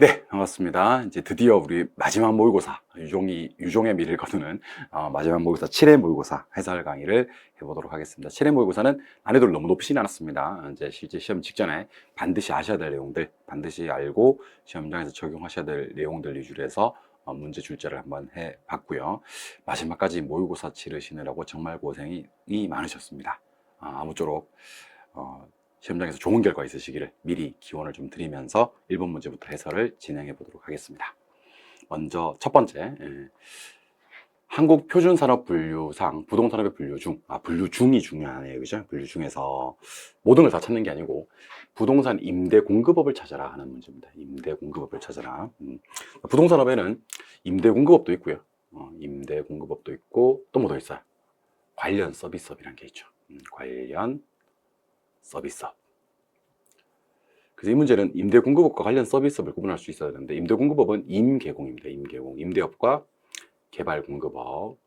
네, 반갑습니다. 이제 드디어 우리 마지막 모의고사, 유종의 미를 거두는 마지막 모의고사 7회 모의고사 해설 강의를 해보도록 하겠습니다. 7회 모의고사는 난이도를 너무 높이진 않았습니다. 이제 실제 시험 직전에 반드시 아셔야 될 내용들, 반드시 알고 시험장에서 적용하셔야 될 내용들 위주로 해서 문제 출제를 한번 해봤고요. 마지막까지 모의고사 치르시느라고 정말 고생이 많으셨습니다. 아무쪼록 시험장에서 좋은 결과 있으시기를 미리 기원을 좀 드리면서 1번 문제부터 해설을 진행해 보도록 하겠습니다. 먼저 첫 번째, 한국표준산업분류상 부동산업의 분류 중, 분류 중이 중요하네요. 그죠? 분류 중에서 모든 걸 다 찾는 게 아니고 부동산 임대 공급업을 찾아라 하는 문제입니다. 임대 공급업을 찾아라. 부동산업에는 임대 공급업도 있고요. 임대 공급업도 있고 또 뭐 더 있어요? 관련 서비스업이라는 게 있죠. 관련 서비스업. 그래서 이 문제는 임대공급업과 관련 서비스업을 구분할 수 있어야 되는데, 임대공급업은 임개공입니다. 임개공. 임대업과 개발공급업.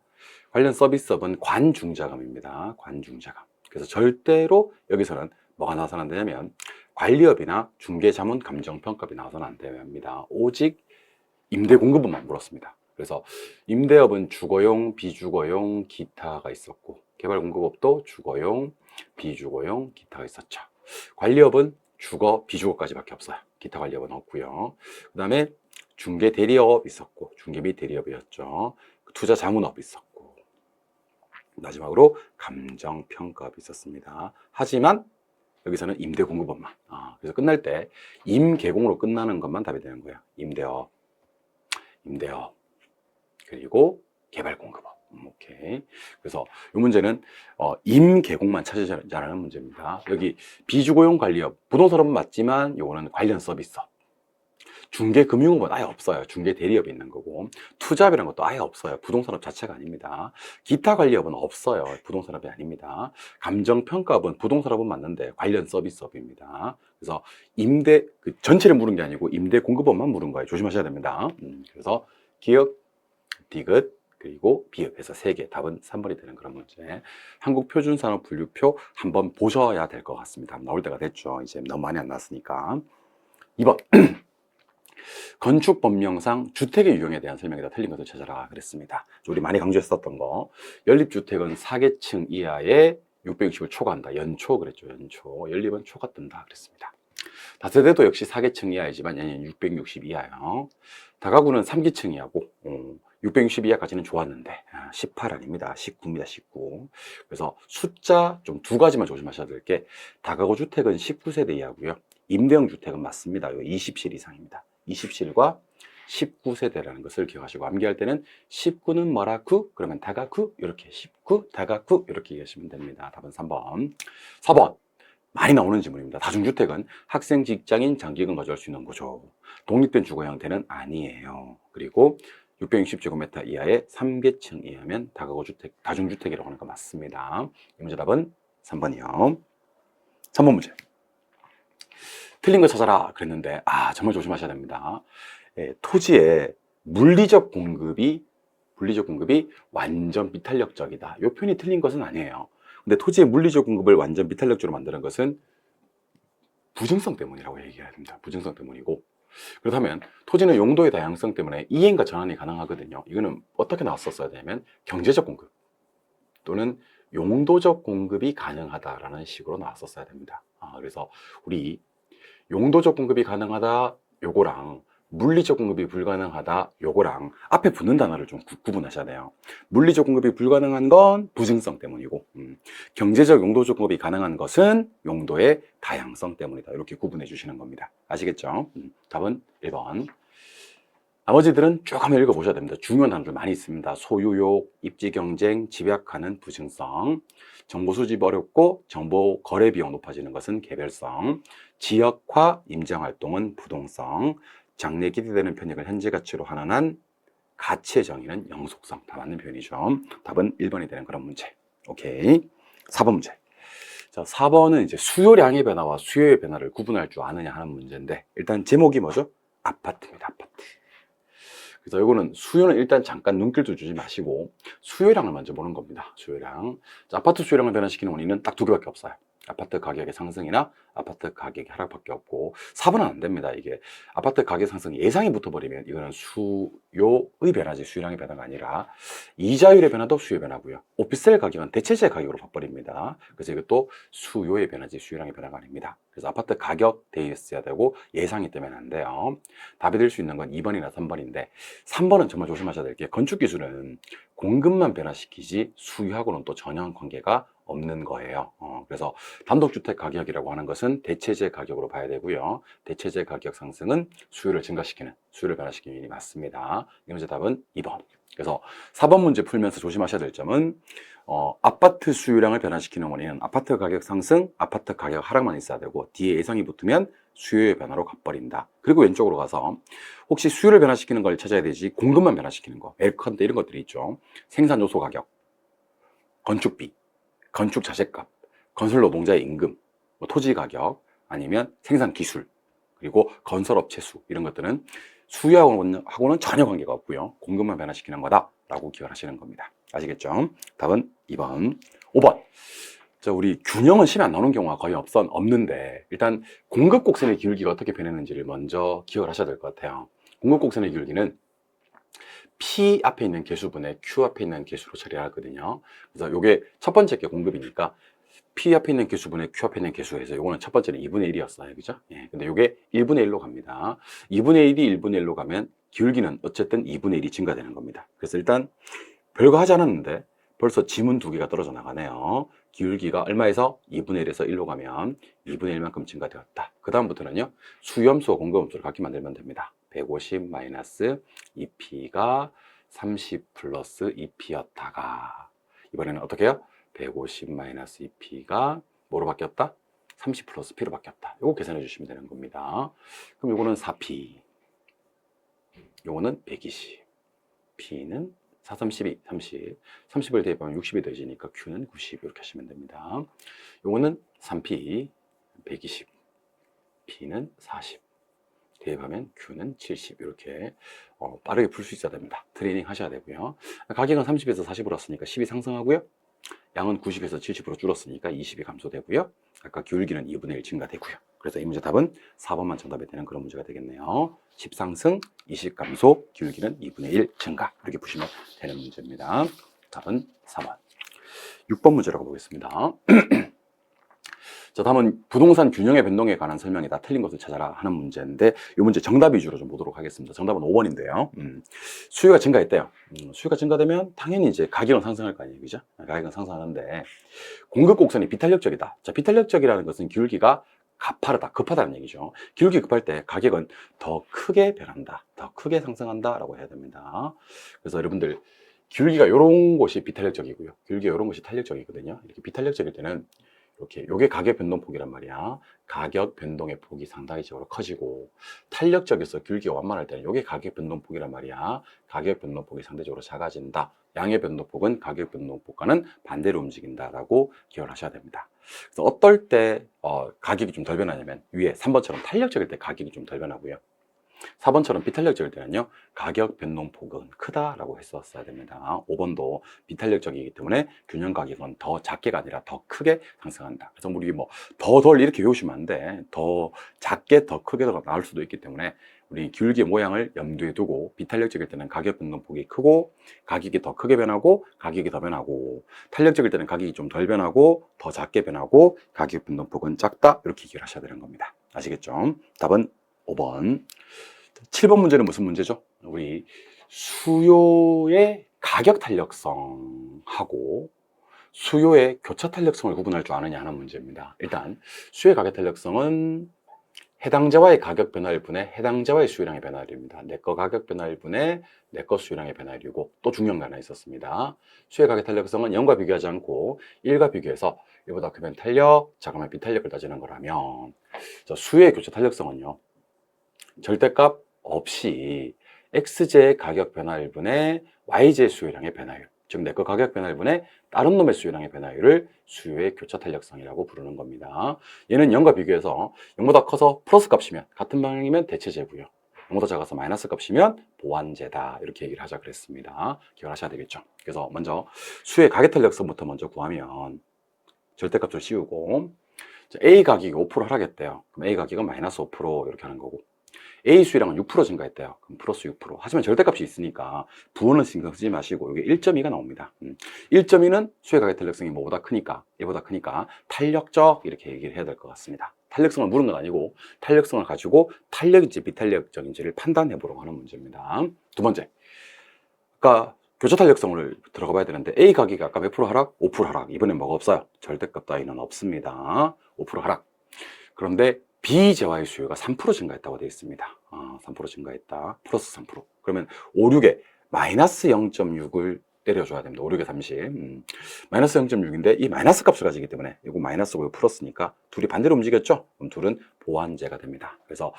관련 서비스업은 관중자금입니다. 관중자금. 그래서 절대로 여기서는 뭐가 나와서는 안 되냐면 관리업이나 중개자문 감정평가업이 나와서는 안 됩니다. 오직 임대공급업만 물었습니다. 그래서 임대업은 주거용, 비주거용, 기타가 있었고, 개발공급업도 주거용, 비주거용, 기타가 있었죠. 관리업은 주거, 비주거까지밖에 없어요. 기타 관리업은 없고요. 그 다음에 중개 대리업 있었고, 중개 및 대리업이었죠. 투자 자문업 있었고, 마지막으로 감정평가업이 있었습니다. 하지만 여기서는 임대공급업만. 그래서 끝날 때 임개공으로 끝나는 것만 답이 되는 거예요. 임대업, 그리고 개발공급업. 오케이. 그래서 이 문제는 임개공만 찾으자라는 문제입니다. 여기 비주거용 관리업, 부동산업은 맞지만 요거는 관련 서비스업. 중개금융업은 아예 없어요. 중개대리업이 있는 거고, 투자업이라는 것도 아예 없어요. 부동산업 자체가 아닙니다. 기타 관리업은 없어요. 부동산업이 아닙니다. 감정평가업은 부동산업은 맞는데 관련 서비스업입니다. 그래서 전체를 물은 게 아니고 임대 공급업만 물은 거예요. 조심하셔야 됩니다. 그래서 기역, 디귿, 그리고 비읍해서 3개. 답은 3번이 되는 그런 문제. 한국표준산업분류표 한번 보셔야 될 것 같습니다. 나올 때가 됐죠. 이제 너무 많이 안 나왔으니까. 2번. 건축법령상 주택의 유형에 대한 설명에다 틀린 것을 찾아라 그랬습니다. 우리 많이 강조했었던 거. 연립주택은 4계층 이하에 660을 초과한다. 연초 그랬죠. 연초. 연립은 초가 뜬다 그랬습니다. 다세대도 역시 4계층 이하이지만 얘는 660 이하요. 다가구는 3계층 이하고 660 이하까지는 좋았는데 18 아닙니다. 19입니다. 19. 그래서 숫자 좀 두 가지만 조심하셔야 될 게, 다가구 주택은 19세대 이하고요. 임대형 주택은 맞습니다. 20실 이상입니다. 20실과 19세대라는 것을 기억하시고, 암기할 때는 19는 뭐라구? 그러면 다가구? 이렇게 19, 다가구? 이렇게 얘기하시면 됩니다. 답은 3번. 4번. 많이 나오는 질문입니다. 다중주택은 학생, 직장인, 장기금 가져갈 수 있는 거죠. 독립된 주거 형태는 아니에요. 그리고 660제곱미터 이하의 3계층 이하면 다가구 주택, 다중주택이라고 하는 거 맞습니다. 이 문제 답은 3번이요. 3번 문제. 틀린 거 찾아라 그랬는데, 정말 조심하셔야 됩니다. 토지의 물리적 공급이 완전 비탄력적이다. 이 표현이 틀린 것은 아니에요. 근데 토지의 물리적 공급을 완전 비탄력적으로 만드는 것은 부증성 때문이라고 얘기해야 됩니다. 부증성 때문이고, 그렇다면 토지는 용도의 다양성 때문에 이행과 전환이 가능하거든요. 이거는 어떻게 나왔었어야 되냐면 경제적 공급 또는 용도적 공급이 가능하다라는 식으로 나왔었어야 됩니다. 그래서 우리 용도적 공급이 가능하다 요거랑 물리적 공급이 불가능하다 요거랑 앞에 붙는 단어를 좀 구분하셔야 돼요. 물리적 공급이 불가능한 건 부증성 때문이고, 경제적 용도적 공급이 가능한 것은 용도의 다양성 때문이다. 이렇게 구분해 주시는 겁니다. 아시겠죠? 답은 1번. 나머지들은 쭉 한번 읽어보셔야 됩니다. 중요한 단어들 많이 있습니다. 소유욕, 입지경쟁, 집약하는 부증성, 정보 수집 어렵고 정보 거래 비용 높아지는 것은 개별성, 지역화, 임장활동은 부동성, 장래 기대되는 편익을 현재 가치로 환원한 가치의 정의는 영속성. 다 맞는 표현이죠. 답은 1번이 되는 그런 문제. 오케이. 4번 문제. 자, 4번은 이제 수요량의 변화와 수요의 변화를 구분할 줄 아느냐 하는 문제인데, 일단 제목이 뭐죠? 아파트입니다. 아파트. 그래서 이거는 수요는 일단 잠깐 눈길도 주지 마시고 수요량을 먼저 보는 겁니다. 수요량. 자, 아파트 수요량을 변화시키는 원인은 딱 두 개밖에 없어요. 아파트 가격의 상승이나 아파트 가격의 하락밖에 없고 4번은 안 됩니다. 이게 아파트 가격 상승 예상이 붙어버리면 이거는 수요의 변화지 수요량의 변화가 아니라 이자율의 변화도 수요의 변화고요. 오피스텔 가격은 대체재 가격으로 바꿔버립니다. 그래서 이것도 수요의 변화지 수요량의 변화가 아닙니다. 그래서 아파트 가격 대입 있어야 되고 예상이 되면 안 돼요. 답이 될 수 있는 건 2번이나 3번인데 3번은 정말 조심하셔야 될 게 건축 기술은 공급만 변화시키지 수요하고는 또 전혀 관계가 없는 거예요. 그래서 단독주택 가격이라고 하는 것은 대체재 가격으로 봐야 되고요. 대체재 가격 상승은 수요를 증가시키는, 수요를 변화시키는 일이 맞습니다. 이 문제 답은 2번. 그래서 4번 문제 풀면서 조심하셔야 될 점은 아파트 수요량을 변화시키는 원인은 아파트 가격 상승, 아파트 가격 하락만 있어야 되고 뒤에 예상이 붙으면 수요의 변화로 가버린다. 그리고 왼쪽으로 가서 혹시 수요를 변화시키는 걸 찾아야 되지 공급만 변화시키는 거, 에어컨 이런 것들이 있죠. 생산 요소 가격, 건축비, 건축 자재값, 건설 노동자의 임금, 뭐 토지 가격, 아니면 생산 기술, 그리고 건설업체 수 이런 것들은 수요하고는 전혀 관계가 없고요. 공급만 변화시키는 거다라고 기억하시는 겁니다. 아시겠죠? 답은 2번. 5번. 우리 균형은 시험에 안 나오는 경우가 거의 없는데 일단 공급 곡선의 기울기가 어떻게 변했는지를 먼저 기억을 하셔야 될 것 같아요. 공급 곡선의 기울기는 P 앞에 있는 개수분의 Q 앞에 있는 개수로 처리를 하거든요. 그래서 이게 첫 번째 게 공급이니까 P 앞에 있는 개수분의 Q 앞에 있는 개수에서 요거는 첫 번째는 2분의 1이었어요. 그죠? 예. 근데 요게 1분의 1로 갑니다. 2분의 1이 1분의 1로 가면 기울기는 어쨌든 2분의 1이 증가되는 겁니다. 그래서 일단 별거 하지 않았는데 벌써 지문 2개가 떨어져 나가네요. 기울기가 얼마에서 2분의 1에서 1로 가면 2분의 1만큼 증가되었다. 그 다음부터는요. 수염수와 공급함수를 같게 만들면 됩니다. 150 마이너스 2P가 30 플러스 2P였다가 이번에는 어떻게 해요? 150 마이너스 2P가 뭐로 바뀌었다? 30 플러스 P로 바뀌었다. 이거 계산해 주시면 되는 겁니다. 그럼 이거는 4P, 요거는 120, P는 4, 32, 30. 30을 대입하면 60이 되지니까 Q는 90 이렇게 하시면 됩니다. 요거는 3P, 120, P는 40. 대입하면 Q는 70 이렇게 빠르게 풀 수 있어야 됩니다. 트레이닝 하셔야 되고요. 가격은 30에서 40으로 왔으니까 10이 상승하고요. 양은 90에서 70으로 줄었으니까 20이 감소되고요. 아까 기울기는 2분의 1 증가되고요. 그래서 이 문제 답은 4번만 정답이 되는 그런 문제가 되겠네요. 10 상승, 20 감소, 기울기는 2분의 1 증가 이렇게 보시면 되는 문제입니다. 답은 4번. 6번 문제라고 보겠습니다. 자, 다음은 부동산 균형의 변동에 관한 설명이다. 틀린 것을 찾아라 하는 문제인데 이 문제 정답 위주로 좀 보도록 하겠습니다. 정답은 5번인데요. 수요가 증가했대요. 수요가 증가되면 당연히 이제 가격은 상승할 거 아니에요. 그죠? 가격은 상승하는데 공급 곡선이 비탄력적이다. 자, 비탄력적이라는 것은 기울기가 가파르다, 급하다는 얘기죠. 기울기 급할 때 가격은 더 크게 변한다. 더 크게 상승한다 라고 해야 됩니다. 그래서 여러분들 기울기가 이런 곳이 비탄력적이고요. 기울기가 이런 곳이 탄력적이거든요. 이렇게 비탄력적일 때는 이렇게 요게 가격 변동폭이란 말이야. 가격 변동의 폭이 상당히 적으로 커지고 탄력적에서 기울기가 완만할 때는 요게 가격 변동폭이란 말이야. 가격 변동폭이 상대적으로 작아진다. 양의 변동폭은 가격 변동폭과는 반대로 움직인다라고 기억을 하셔야 됩니다. 그래서 어떨 때 가격이 좀 덜 변하냐면 위에 3번처럼 탄력적일 때 가격이 좀 덜 변하고요. 4번처럼 비탄력적일 때는요, 가격 변동폭은 크다라고 했었어야 됩니다. 5번도 비탄력적이기 때문에 균형 가격은 더 작게가 아니라 더 크게 상승한다. 그래서 우리 뭐 덜 이렇게 외우시면 안 돼. 더 작게 더 크게 더 나올 수도 있기 때문에 우리 기울기의 모양을 염두에 두고 비탄력적일 때는 가격 변동폭이 크고 가격이 더 크게 변하고 가격이 더 변하고 탄력적일 때는 가격이 좀 덜 변하고 더 작게 변하고 가격 변동폭은 작다 이렇게 기억을 하셔야 되는 겁니다. 아시겠죠? 답은 5번. 7번 문제는 무슨 문제죠? 우리 수요의 가격 탄력성하고 수요의 교차 탄력성을 구분할 줄 아느냐 하는 문제입니다. 일단 수요의 가격 탄력성은 해당자와의 가격 변화일 분의 해당자와의 수요량의 변화율입니다. 내 거 가격 변화일 분의 내 거 수요량의 변화율이고 또 중요한 게 하나 있었습니다. 수요의 가격 탄력성은 0과 비교하지 않고 1과 비교해서 1보다 크면 탄력, 작으면 비탄력을 따지는 거라면 수요의 교차 탄력성은요. 절대값 없이 X제의 가격 변화율 분의 Y제의 수요량의 변화율, 즉 내 거 가격 변화율 분의 다른 놈의 수요량의 변화율을 수요의 교차 탄력성이라고 부르는 겁니다. 얘는 0과 비교해서 0보다 커서 플러스 값이면 같은 방향이면 대체제고요. 0보다 작아서 마이너스 값이면 보완제다. 이렇게 얘기를 하자 그랬습니다. 기억하셔야 되겠죠. 그래서 먼저 수요의 가격 탄력성부터 먼저 구하면 절대값을 씌우고 A 가격이 5% 하락했대요. 그럼 A 가격은 마이너스 5% 이렇게 하는 거고, A 수요량은 6% 증가했대요. 그럼 플러스 6%. 하지만 절대값이 있으니까 부호는 신경 쓰지 마시고 이게 1.2가 나옵니다. 1.2는 수요 가격 탄력성이 뭐보다 크니까, 얘보다 크니까 탄력적 이렇게 얘기를 해야 될 것 같습니다. 탄력성을 물은 건 아니고 탄력성을 가지고 탄력인지 비탄력적인지를 판단해 보려고 하는 문제입니다. 두 번째, 아까 교차 탄력성을 들어가 봐야 되는데 A 가격이 아까 몇 프로 하락? 5% 하락. 이번엔 뭐가 없어요? 절대값 따위는 없습니다. 5% 하락. 그런데 비재화의 수요가 3% 증가했다고 되어 있습니다. 3% 증가했다. 플러스 3%. 그러면 5, 6에 마이너스 0.6을 때려줘야 됩니다. 5, 6에 30. 마이너스 0.6인데 이 마이너스 값을 가지기 때문에 이거 마이너스고 이거 플러스니까 둘이 반대로 움직였죠? 그럼 둘은 보완제가 됩니다. 그래서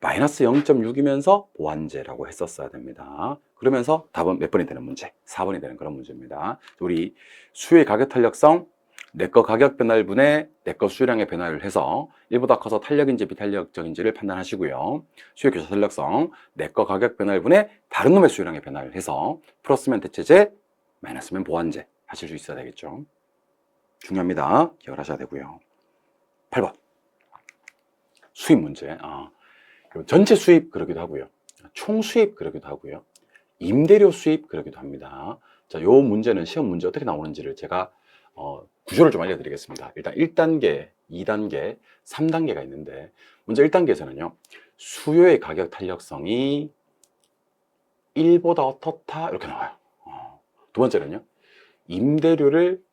마이너스 0.6이면서 보완제라고 했었어야 됩니다. 그러면서 답은 몇 번이 되는 문제? 4번이 되는 그런 문제입니다. 우리 수요의 가격 탄력성, 내 거 가격 변화를 분해 내 거 수요량의 변화를 해서 1보다 커서 탄력인지 비탄력적인지를 판단하시고요. 수요 교차 탄력성, 내 거 가격 변화를 분해 다른 놈의 수요량의 변화를 해서 플러스면 대체제, 마이너스면 보완제 하실 수 있어야 되겠죠. 중요합니다. 기억을 하셔야 되고요. 8번 수입 문제. 전체 수입 그러기도 하고요. 총 수입 그러기도 하고요. 임대료 수입 그러기도 합니다. 자, 요 문제는 시험 문제 어떻게 나오는지를 제가 구조를 좀 알려드리겠습니다. 일단 1단계, 2단계, 3단계가 있는데 먼저 1단계에서는요. 수요의 가격 탄력성이 1보다 어떻다 이렇게 나와요. 두 번째는요. 임대료를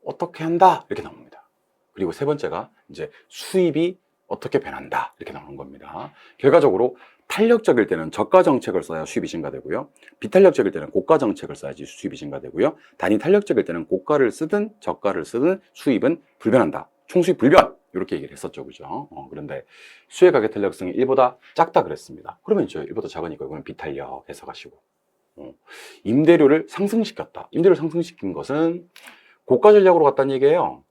어떻게 한다 이렇게 나옵니다. 그리고 세 번째가 이제 수입이 어떻게 변한다 이렇게 나오는 겁니다. 결과적으로 탄력적일 때는 저가 정책을 써야 수입이 증가되고요. 비탄력적일 때는 고가 정책을 써야지 수입이 증가되고요. 단위 탄력적일 때는 고가를 쓰든 저가를 쓰든 수입은 불변한다. 총수입 불변 이렇게 얘기를 했었죠, 그죠? 그런데 수요 가격 탄력성이 1보다 작다 그랬습니다. 그러면 이제 1보다 작으니까 이거는 비탄력 해석하시고, 임대료를 상승시켰다. 임대료를 상승시킨 것은 고가 전략으로 갔다는 얘기예요.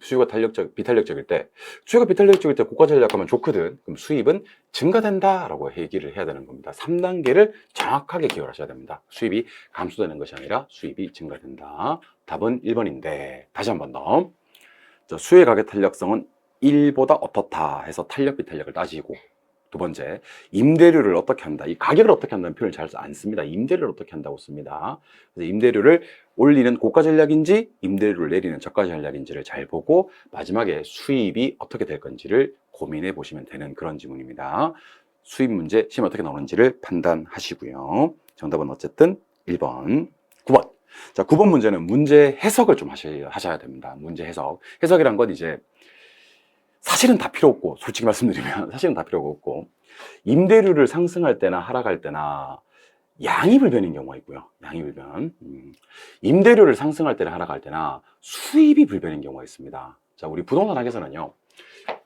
수요가 비탄력적일 때, 수요가 비탄력적일 때 고가 전략하면 좋거든. 그럼 수입은 증가된다라고 얘기를 해야 되는 겁니다. 3단계를 정확하게 기억을 하셔야 됩니다. 수입이 감소되는 것이 아니라 수입이 증가된다. 답은 1번인데, 다시 한 번 더. 수요의 가격 탄력성은 1보다 어떻다 해서 탄력, 비탄력을 따지고, 두 번째, 임대료를 어떻게 한다. 이 가격을 어떻게 한다는 표현을 잘 안 씁니다. 임대료를 어떻게 한다고 씁니다. 그래서 임대료를 올리는 고가 전략인지 임대료를 내리는 저가 전략인지를 잘 보고 마지막에 수입이 어떻게 될 건지를 고민해 보시면 되는 그런 지문입니다. 수입 문제 시험 어떻게 나오는지를 판단하시고요. 정답은 어쨌든 1번, 9번. 자, 9번 문제는 문제 해석을 좀 하셔야 됩니다. 문제 해석. 해석이란 건 이제 사실은 다 필요 없고, 솔직히 말씀드리면 사실은 다 필요가 없고, 임대료를 상승할 때나 하락할 때나 양이 불변인 경우가 있고요. 양이 불변. 임대료를 상승할 때나 하락할 때나 수입이 불변인 경우가 있습니다. 자, 우리 부동산 학에서는요,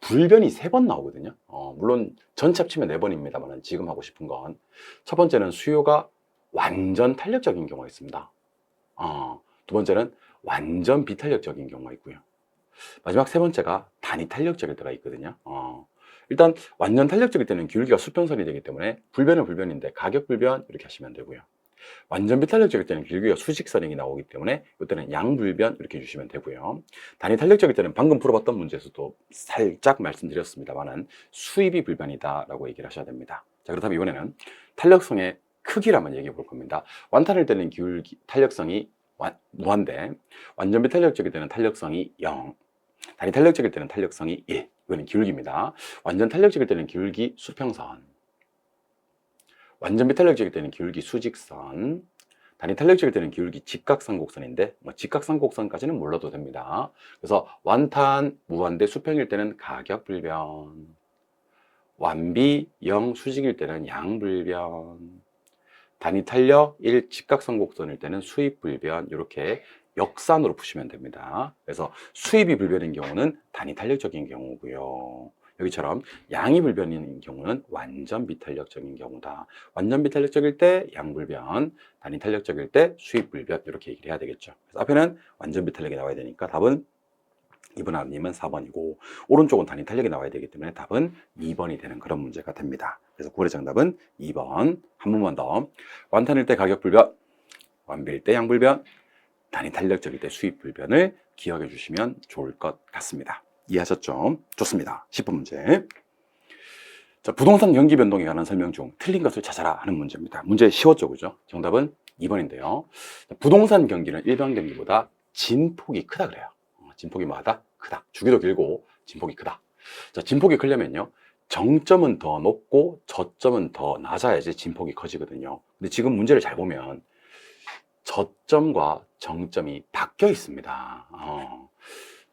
불변이 3번 나오거든요. 물론 전체 합치면 4번입니다만 지금 하고 싶은 건 첫 번째는 수요가 완전 탄력적인 경우가 있습니다. 두 번째는 완전 비탄력적인 경우가 있고요. 마지막 세 번째가 단위 탄력적일 때가 있거든요. 일단 완전 탄력적일 때는 기울기가 수평선이 되기 때문에 불변은 불변인데 가격 불변 이렇게 하시면 되고요. 완전 비탄력적일 때는 기울기가 수직선이 나오기 때문에 이때는 양불변 이렇게 주시면 되고요. 단위 탄력적일 때는 방금 풀어봤던 문제에서도 살짝 말씀드렸습니다만은 수입이 불변이다 라고 얘기를 하셔야 됩니다. 자, 그렇다면 이번에는 탄력성의 크기를 한번 얘기해 볼 겁니다. 완탄일 때는 기울기 탄력성이 무한대, 완전 비탄력적일 때는 탄력성이 0, 단위 탄력적일 때는 탄력성이 1. 이거는 기울기입니다. 완전 탄력적일 때는 기울기 수평선, 완전 비탄력적일 때는 기울기 수직선, 단위 탄력적일 때는 기울기 직각삼곡선인데 직각삼곡선까지는 몰라도 됩니다. 그래서 완탄, 무한대, 수평일 때는 가격 불변, 완비, 0, 수직일 때는 양 불변, 단위 탄력 1, 직각삼곡선일 때는 수입 불변, 이렇게 역산으로 푸시면 됩니다. 그래서 수입이 불변인 경우는 단위 탄력적인 경우고요. 여기처럼 양이 불변인 경우는 완전 비탄력적인 경우다. 완전 비탄력적일 때 양불변, 단위 탄력적일 때 수입 불변 이렇게 얘기를 해야 되겠죠. 그래서 앞에는 완전 비탄력이 나와야 되니까 답은 2번 아니면 4번이고 오른쪽은 단위 탄력이 나와야 되기 때문에 답은 2번이 되는 그런 문제가 됩니다. 그래서 9번의 정답은 2번. 한 번만 더. 완탄일 때 가격 불변, 완비일 때 양불변, 단위 탄력적일 때 수입 불변을 기억해 주시면 좋을 것 같습니다. 이해하셨죠? 좋습니다. 10번 문제. 자, 부동산 경기 변동에 관한 설명 중 틀린 것을 찾아라 하는 문제입니다. 문제 쉬웠죠, 그죠? 정답은 2번인데요. 부동산 경기는 일반 경기보다 진폭이 크다 그래요. 진폭이 뭐하다? 크다. 주기도 길고 진폭이 크다. 자, 진폭이 크려면요, 정점은 더 높고 저점은 더 낮아야지 진폭이 커지거든요. 근데 지금 문제를 잘 보면 저점과 정점이 바뀌어 있습니다.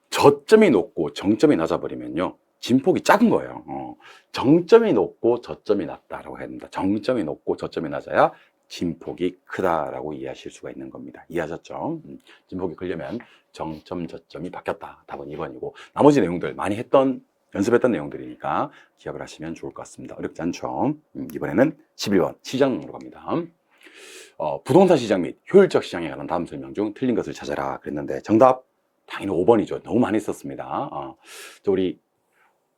저점이 높고 정점이 낮아버리면요, 진폭이 작은 거예요. 정점이 높고 저점이 낮다라고 해야 됩니다. 정점이 높고 저점이 낮아야 진폭이 크다라고 이해하실 수가 있는 겁니다. 이해하셨죠? 진폭이 크려면 정점, 저점이 바뀌었다. 답은 2번이고, 나머지 내용들 많이 연습했던 내용들이니까 기억을 하시면 좋을 것 같습니다. 어렵지 않죠? 이번에는 11번 시장으로 갑니다. 부동산 시장 및 효율적 시장에 관한 다음 설명 중 틀린 것을 찾아라 그랬는데, 정답 당연히 5번이죠. 너무 많이 썼습니다. 우리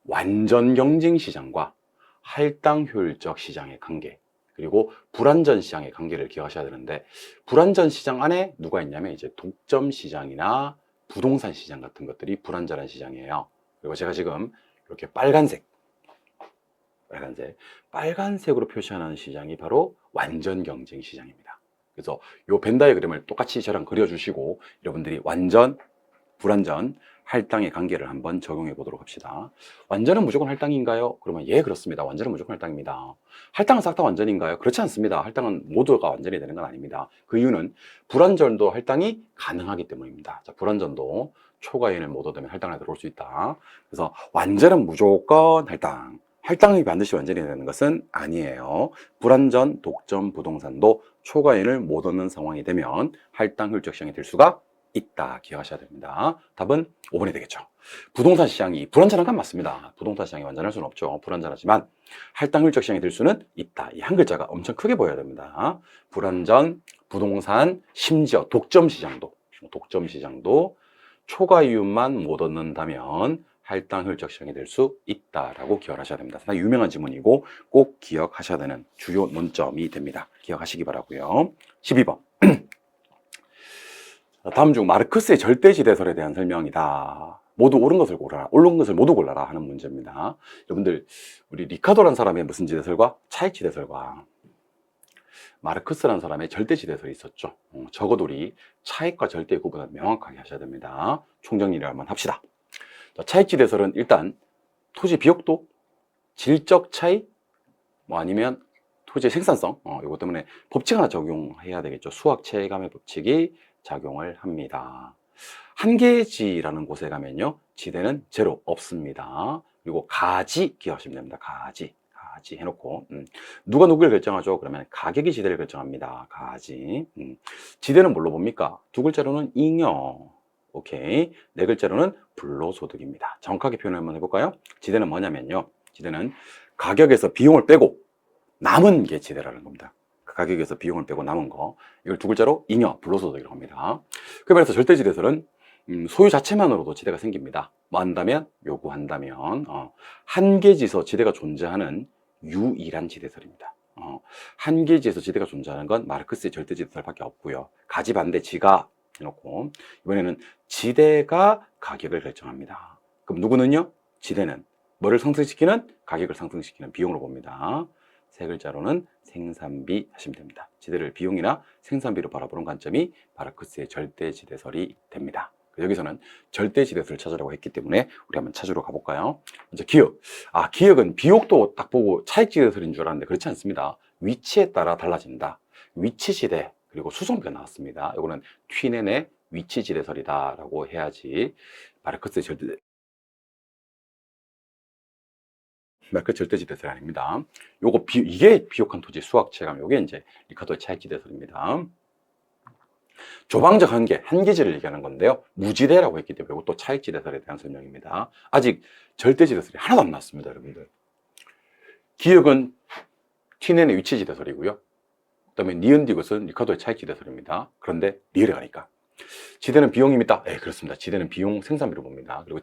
완전 경쟁 시장과 할당 효율적 시장의 관계, 그리고 불완전 시장의 관계를 기억하셔야 되는데, 불완전 시장 안에 누가 있냐면 이제 독점 시장이나 부동산 시장 같은 것들이 불완전한 시장이에요. 그리고 제가 지금 이렇게 빨간색으로 표시하는 시장이 바로 완전 경쟁 시장입니다. 그래서 이 벤 다이어그램을 똑같이 저랑 그려주시고 여러분들이 완전, 불완전, 할당의 관계를 한번 적용해 보도록 합시다. 완전은 무조건 할당인가요? 그러면 예, 그렇습니다. 완전은 무조건 할당입니다. 할당은 싹 다 완전인가요? 그렇지 않습니다. 할당은 모두가 완전이 되는 건 아닙니다. 그 이유는 불완전도 할당이 가능하기 때문입니다. 자, 불완전도 초과이인을 못 얻으면 할당 안에 들어올 수 있다. 그래서 완전은 무조건 할당. 할당이 반드시 완전이 되는 것은 아니에요. 불완전, 독점, 부동산도 초과이인을 못 얻는 상황이 되면 할당 효율적 시장이 될 수가 있다. 기억하셔야 됩니다. 답은 5번이 되겠죠. 부동산 시장이 불완전한 건 맞습니다. 부동산 시장이 완전할 수는 없죠. 불완전하지만 할당 효율적 시장이 될 수는 있다. 이 한 글자가 엄청 크게 보여야 됩니다. 불완전, 부동산, 심지어 독점 시장도 초과 이윤만 못 얻는다면 할당 효율적 시장이 될 수 있다라고 기억하셔야 됩니다. 상당히 유명한 지문이고 꼭 기억하셔야 되는 주요 논점이 됩니다. 기억하시기 바라고요. 12번. 다음 중 마르크스의 절대지대설에 대한 설명이다. 모두 옳은 것을 골라라. 옳은 것을 모두 골라라 하는 문제입니다. 여러분들, 우리 리카도라는 사람의 무슨 지대설과 차익 지대설과 마르크스라는 사람의 절대지대설이 있었죠. 적어도 우리 차익과 절대의 구분을 명확하게 하셔야 됩니다. 총정리를 한번 합시다. 자, 차익지대설은 일단 토지 비옥도, 질적 차이, 아니면 토지의 생산성, 이것 때문에 법칙 하나 적용해야 되겠죠. 수학 체감의 법칙이 작용을 합니다. 한계지라는 곳에 가면요, 지대는 제로 없습니다. 그리고 가지 기억하시면 됩니다. 가지 해놓고, 누가 누구를 결정하죠? 그러면 가격이 지대를 결정합니다. 가지. 지대는 뭘로 봅니까? 두 글자로는 잉여. 오케이. 네 글자로는 불로소득입니다. 정확하게 표현을 한번 해볼까요? 지대는 뭐냐면요, 지대는 가격에서 비용을 빼고 남은 게 지대라는 겁니다. 가격에서 비용을 빼고 남은 거, 이걸 두 글자로 잉여, 불로소득이라고 합니다. 그 말해서 절대지대설은 소유 자체만으로도 지대가 생깁니다. 뭐 한다면? 요구한다면. 한계지에서 지대가 존재하는 유일한 지대설입니다. 한계지에서 지대가 존재하는 건 마르크스의 절대지대설밖에 없고요. 가지 반대 지가 해놓고, 이번에는 지대가 가격을 결정합니다. 그럼 누구는요? 지대는 뭐를 상승시키는? 가격을 상승시키는 비용으로 봅니다. 세 글자로는 생산비 하시면 됩니다. 지대를 비용이나 생산비로 바라보는 관점이 마르크스의 절대지대설이 됩니다. 여기서는 절대지대설을 찾으라고 했기 때문에 우리 한번 찾으러 가볼까요? 먼저 기억. 기억은 비옥도 딱 보고 차익지대설인 줄 알았는데 그렇지 않습니다. 위치에 따라 달라진다. 위치지대, 그리고 수성비가 나왔습니다. 이거는 튀넨의 위치지대설이다라고 해야지 마르크스의 절대지대설이 아닙니다. 이게 비옥한 토지 수학 체감, 요게 이제 리카도의 차익지대설입니다. 조방적 한계지를 얘기하는 건데요, 무지대라고 했기 때문에 이것도 차익지대설에 대한 설명입니다. 아직 절대지대설이 하나도 안 나왔습니다, 여러분들. 기억은 튀넨의 위치지대설이고요, 그 다음에 니은디 것은 리카도의 차익지대설입니다. 그런데 리을에 가니까 지대는 비용입니다. 네, 그렇습니다. 지대는 비용 생산비로 봅니다. 그리고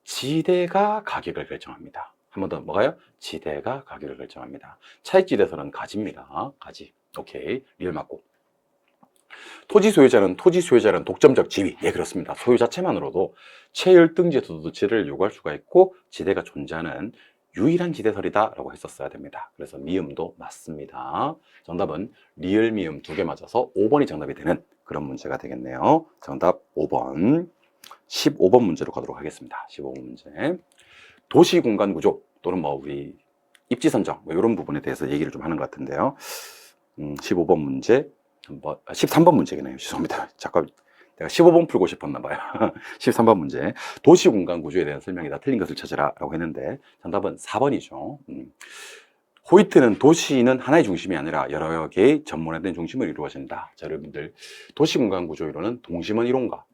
지대가 가격을 결정합니다. 한 번 더 뭐가요? 지대가 가격을 결정합니다. 차익지대설은 가지입니다. 가지. 오케이. 리을 맞고. 토지 소유자는 독점적 지위. 예, 그렇습니다. 소유 자체만으로도 체열등지 도두지를 요구할 수가 있고 지대가 존재하는 유일한 지대설이다라고 했었어야 됩니다. 그래서 미음도 맞습니다. 정답은 리을 미음 두 개 맞아서 5번이 정답이 되는 그런 문제가 되겠네요. 정답 5번. 15번 문제로 가도록 하겠습니다. 15번 문제. 도시 공간 구조 또는 뭐 우리 입지 선정 뭐 이런 부분에 대해서 얘기를 좀 하는 것 같은데요. 15번 문제 한번 13번 문제겠네요. 죄송합니다. 잠깐 내가 15번 풀고 싶었나 봐요. 13번 문제. 도시 공간 구조에 대한 설명이다. 틀린 것을 찾으라라고 했는데 정답은 4번이죠. 호이트는 도시는 하나의 중심이 아니라 여러 개의 전문화된 중심을 이루어진다. 자, 여러분들 도시 공간 구조 이론은 동심원 이론과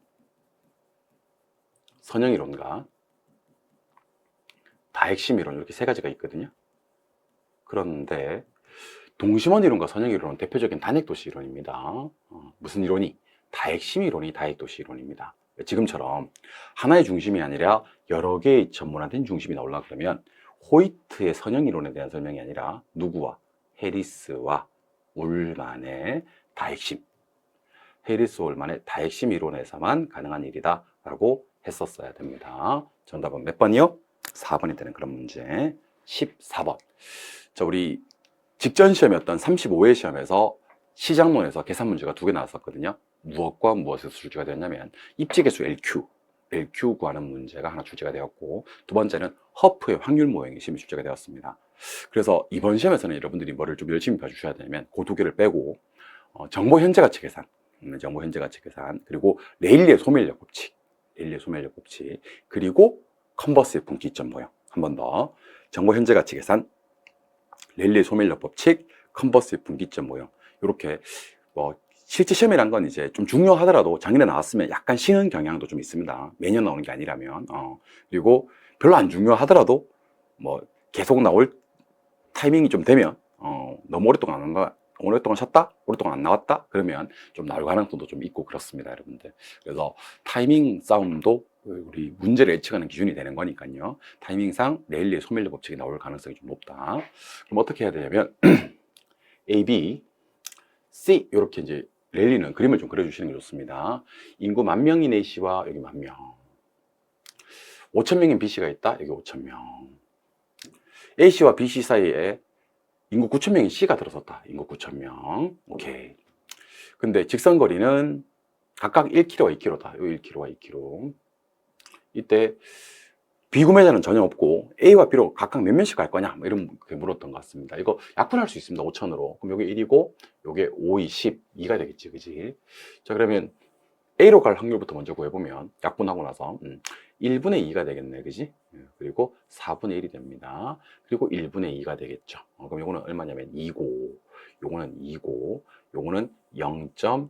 선형 이론과 다핵심 이론 이렇게 세 가지가 있거든요. 그런데 동심원 이론과 선형 이론은 대표적인 단핵도시 이론입니다. 무슨 이론이? 다핵심 이론이 다핵도시 이론입니다. 지금처럼 하나의 중심이 아니라 여러 개의 전문화된 중심이 나오려고 그러면 호이트의 선형 이론에 대한 설명이 아니라 누구와? 해리스와 울만의 다핵심, 해리스 울만의 다핵심 이론에서만 가능한 일이다 라고 했었어야 됩니다. 정답은 몇 번이요? 4번이 되는 그런 문제. 14번. 자, 우리 직전 시험이었던 35회 시험에서 시장론에서 계산 문제가 2개 나왔었거든요. 무엇과 무엇에서 출제가 되었냐면 입지계수 LQ 구하는 문제가 하나 출제가 되었고, 두 번째는 허프의 확률 모형이 시험에 출제가 되었습니다. 그래서 이번 시험에서는 여러분들이 뭐를 좀 열심히 봐주셔야 되냐면 그 2개를 빼고 정보 현재 가치 계산, 그리고 레일리의 소멸력 법칙, 그리고 컨버스의 분기점 모형. 한 번 더. 정보 현재 가치 계산, 레일리의 소멸력 법칙, 컨버스의 분기점 모형. 이렇게 실제 시험이란 건 이제 좀 중요하더라도 작년에 나왔으면 약간 쉬는 경향도 좀 있습니다. 매년 나오는 게 아니라면. 그리고 별로 안 중요하더라도 뭐 계속 나올 타이밍이 좀 되면 너무 오랫동안 쉬었다? 오랫동안 안 나왔다? 그러면 좀 나올 가능성도 좀 있고 그렇습니다, 여러분들. 그래서 타이밍 싸움도 우리 문제를 예측하는 기준이 되는 거니까요. 타이밍상 레일리의 소멸력 법칙이 나올 가능성이 좀 높다. 그럼 어떻게 해야 되냐면 A, B, C 이렇게 이제 레일리는 그림을 좀 그려주시는 게 좋습니다. 인구 10,000명 이내 C와 여기 10,000명, 5,000명인 BC가 있다. 여기 5,000명. A씨와 BC 사이에 인구 9,000명인 C가 들어섰다. 인구 9,000명. 오케이. 근데 직선거리는 각각 1km와 2km다. 요 1km와 2km. 이때 비구매자는 전혀 없고 A와 B로 각각 몇 명씩 갈 거냐? 뭐 이런 게 물었던 것 같습니다. 이거 약분할 수 있습니다. 5,000으로. 그럼 요게 1이고 요게 5, 2, 10, 2가 되겠지. 그지? 자, 그러면 A로 갈 확률부터 먼저 구해보면 약분하고 나서 1분의 2가 되겠네. 그지? 그리고 4분의 1이 됩니다. 그리고 1분의 2가 되겠죠. 그럼 요거는 얼마냐면 2고, 요거는 2고, 요거는 0.25,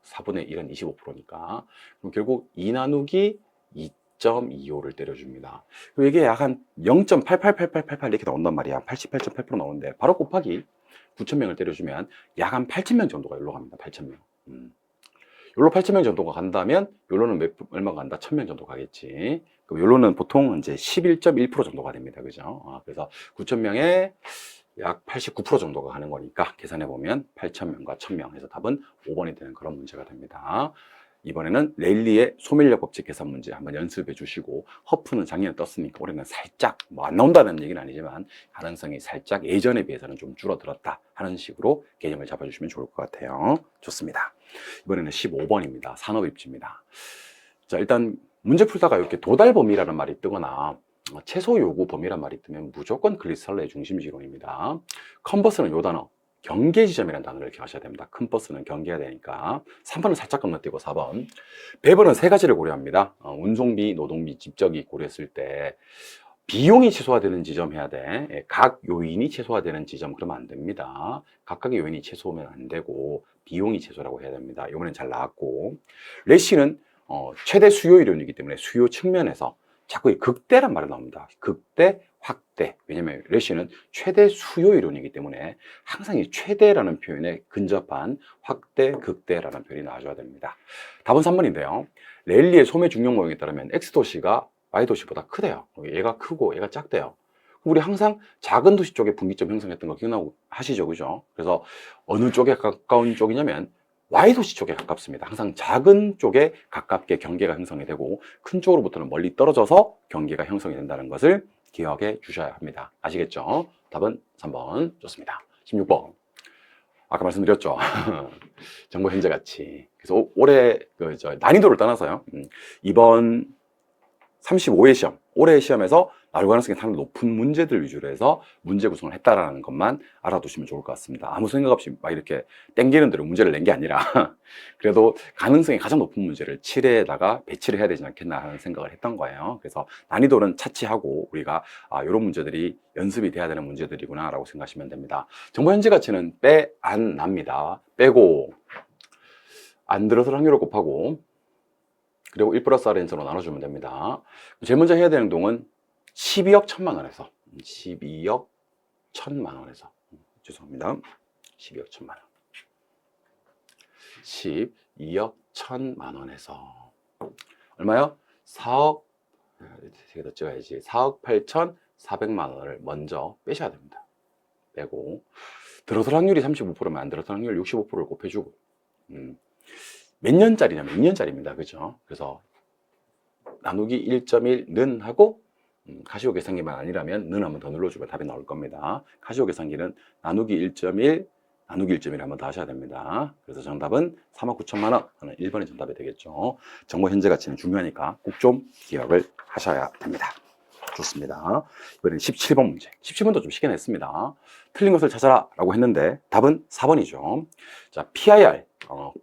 4분의 1은 25%니까. 그럼 결국 2 나누기 2.25를 때려줍니다. 그럼 이게 약 한 0.888888 이렇게 나온단 말이야. 88.8% 나오는데 바로 곱하기 9,000명을 때려주면 약 한 8,000명 정도가 여기로 갑니다. 8,000명. 요로 8,000명 정도가 간다면 요로는 얼마 간다? 1,000명 정도 가겠지. 그럼 요로는 보통 이제 11.1% 정도가 됩니다. 그죠? 그래서 9,000명에 약 89% 정도가 가는 거니까 계산해 보면 8,000명과 1,000명 해서 답은 5번이 되는 그런 문제가 됩니다. 이번에는 레일리의 소멸력 법칙 계산 문제 한번 연습해 주시고, 허프는 작년에 떴으니까 올해는 살짝 뭐 안 나온다는 얘기는 아니지만 가능성이 살짝 예전에 비해서는 좀 줄어들었다 하는 식으로 개념을 잡아주시면 좋을 것 같아요. 좋습니다. 이번에는 15번입니다. 산업입지입니다. 자, 일단 문제 풀다가 이렇게 도달 범위라는 말이 뜨거나 최소 요구 범위란 말이 뜨면 무조건 글리설레의 중심지론입니다. 컨버스는 요 단어 경계 지점이라는 단어를 기억하셔야 됩니다. 큰 버스는 경계가 되니까. 3번은 살짝 건너뛰고 4번. 배번은 3가지를 고려합니다. 운송비, 노동비, 집적이 고려했을 때 비용이 최소화되는 지점 해야 돼. 각 요인이 최소화되는 지점 그러면 안 됩니다. 각각의 요인이 최소하면 안 되고 비용이 최소라고 해야 됩니다. 이번엔 잘 나왔고, 레시는 최대 수요 이론이기 때문에 수요 측면에서 자꾸 이 극대란 말이 나옵니다. 극대, 확대. 왜냐면 레시는 최대 수요 이론이기 때문에 항상 이 최대라는 표현에 근접한 확대, 극대라는 표현이 나와줘야 됩니다. 답은 3번인데요. 레일리의 소매 중력 모형에 따르면 X도시가 Y도시보다 크대요. 얘가 크고 얘가 작대요. 우리 항상 작은 도시 쪽에 분기점 형성했던 거 기억나고 하시죠, 그죠? 그래서 어느 쪽에 가까운 쪽이냐면 Y도시 쪽에 가깝습니다. 항상 작은 쪽에 가깝게 경계가 형성이 되고 큰 쪽으로부터는 멀리 떨어져서 경계가 형성이 된다는 것을 기억해 주셔야 합니다. 아시겠죠? 답은 3번 좋습니다. 16번. 아까 말씀드렸죠. 정보 현재 가치. 그래서 올해 난이도를 떠나서요. 이번 35회 시험, 올해 시험에서 나올 가능성이 상당히 높은 문제들 위주로 해서 문제 구성을 했다라는 것만 알아두시면 좋을 것 같습니다. 아무 생각 없이 막 이렇게 땡기는 대로 문제를 낸 게 아니라 그래도 가능성이 가장 높은 문제를 7회에다가 배치를 해야 되지 않겠나 하는 생각을 했던 거예요. 그래서 난이도는 차치하고 우리가 이런 문제들이 연습이 돼야 되는 문제들이구나 라고 생각하시면 됩니다. 정보 현재 가치는 안 납니다. 빼고 안 들어설 확률을 곱하고 그리고 1 플러스 Rn으로 나눠주면 됩니다. 제일 먼저 해야 되는 행동은 12억 1천만 원에서 12억 1천만 원에서 죄송합니다. 12억 1천만 원 12억 1천만 원에서 얼마요? 4억 세개 더 찍어야지. 4억 8천4백만 원을 먼저 빼셔야 됩니다. 빼고 들어설 확률이 35%면 안 들어설 확률 65%를 곱해주고 몇 년짜리냐면 2년짜리입니다. 그죠? 그래서 나누기 1.1는 하고 카시오 계산기만 아니라면 는 한번 더 눌러주면 답이 나올 겁니다. 카시오 계산기는 나누기 1.1 나누기 1.1 한번 더 하셔야 됩니다. 그래서 정답은 3억 9천만 원 하는 1번이 정답이 되겠죠. 정보 현재 가치는 중요하니까 꼭 좀 기억을 하셔야 됩니다. 좋습니다. 이번엔 17번 문제. 17번도 좀 쉽게 냈습니다. 틀린 것을 찾아라 라고 했는데 답은 4번이죠. 자,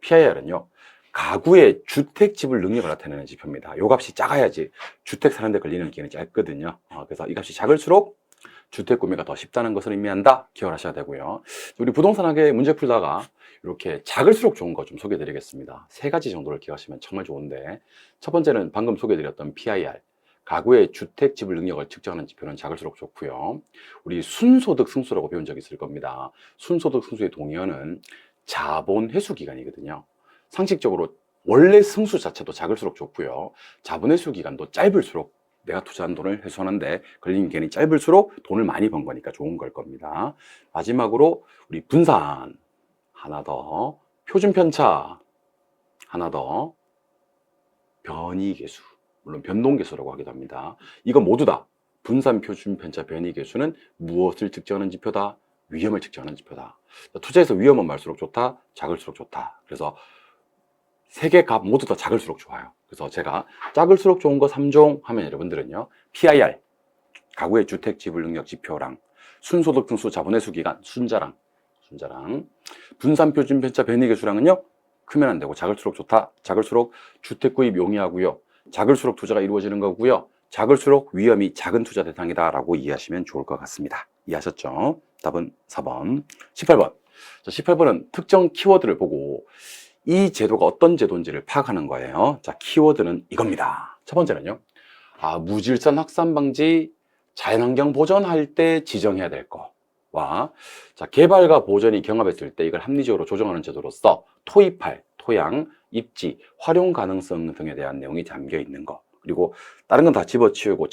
PIR은요. 가구의 주택지불 능력을 나타내는 지표입니다. 요 값이 작아야지 주택 사는데 걸리는 기간이 짧거든요. 그래서 이 값이 작을수록 주택 구매가 더 쉽다는 것을 의미한다. 기억을 하셔야 되고요. 우리 부동산학의 문제 풀다가 이렇게 작을수록 좋은 거 좀 소개해 드리겠습니다. 세 가지 정도를 기억하시면 정말 좋은데 첫 번째는 방금 소개해 드렸던 PIR 가구의 주택 지불 능력을 측정하는 지표는 작을수록 좋고요. 우리 순소득 승수라고 배운 적이 있을 겁니다. 순소득 승수의 동의어는 자본 회수 기간이거든요. 상식적으로 원래 승수 자체도 작을수록 좋고요. 자본 회수 기간도 짧을수록 내가 투자한 돈을 회수하는데 걸리는 기간이 짧을수록 돈을 많이 번 거니까 좋은 걸 겁니다. 마지막으로 우리 분산 하나 더, 표준 편차 하나 더, 변이계수 물론 변동계수라고 하기도 합니다. 이거 모두 다 분산, 표준 편차, 변이계수는 무엇을 측정하는 지표다? 위험을 측정하는 지표다. 투자에서 위험은 많을수록 좋다, 작을수록 좋다. 그래서 세 개 값 모두 다 작을수록 좋아요. 그래서 제가 작을수록 좋은 거 3종 하면 여러분들은요, PIR, 가구의 주택 지불 능력 지표랑 순소득 등수 자본회수 기간, 순자랑, 분산 표준 편차 변이계수랑은요, 크면 안 되고 작을수록 좋다, 작을수록 주택 구입 용이하고요, 작을수록 투자가 이루어지는 거고요, 작을수록 위험이 작은 투자 대상이다 라고 이해하시면 좋을 것 같습니다. 이해하셨죠? 답은 4번. 18번. 자, 18번은 특정 키워드를 보고 이 제도가 어떤 제도인지를 파악하는 거예요. 자, 키워드는 이겁니다. 첫 번째는요, 무질서 확산 방지, 자연환경 보전할 때 지정해야 될 거와, 자, 개발과 보전이 경합했을 때 이걸 합리적으로 조정하는 제도로서 토입할, 토양, 입지, 활용 가능성 등에 대한 내용이 담겨 있는 거. 그리고 다른 건 다 집어치우고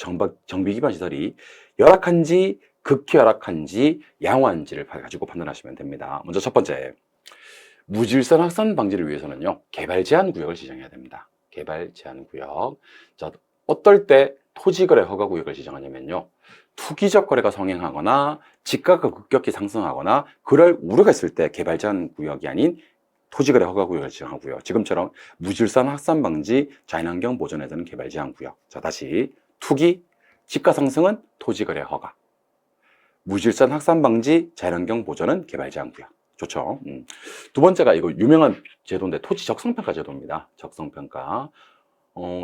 정비 기반 시설이 열악한지, 극히 열악한지, 양호한지를 가지고 판단하시면 됩니다. 먼저 첫 번째. 무질서 확산 방지를 위해서는요, 개발 제한 구역을 지정해야 됩니다. 개발 제한 구역. 자, 어떨 때 토지거래 허가 구역을 지정하냐면요, 투기적 거래가 성행하거나 집가가 급격히 상승하거나 그럴 우려가 있을 때 개발 제한 구역이 아닌 토지거래 허가 구역을 지정하고요. 지금처럼 무질서 확산 방지, 자연환경 보전에 대한 개발 제한 구역. 자, 다시 투기, 집가 상승은 토지거래 허가. 무질서 확산 방지, 자연환경 보전은 개발 제한 구역. 좋죠. 두 번째가 이거 유명한 제도인데 토지 적성평가 제도입니다. 적성평가.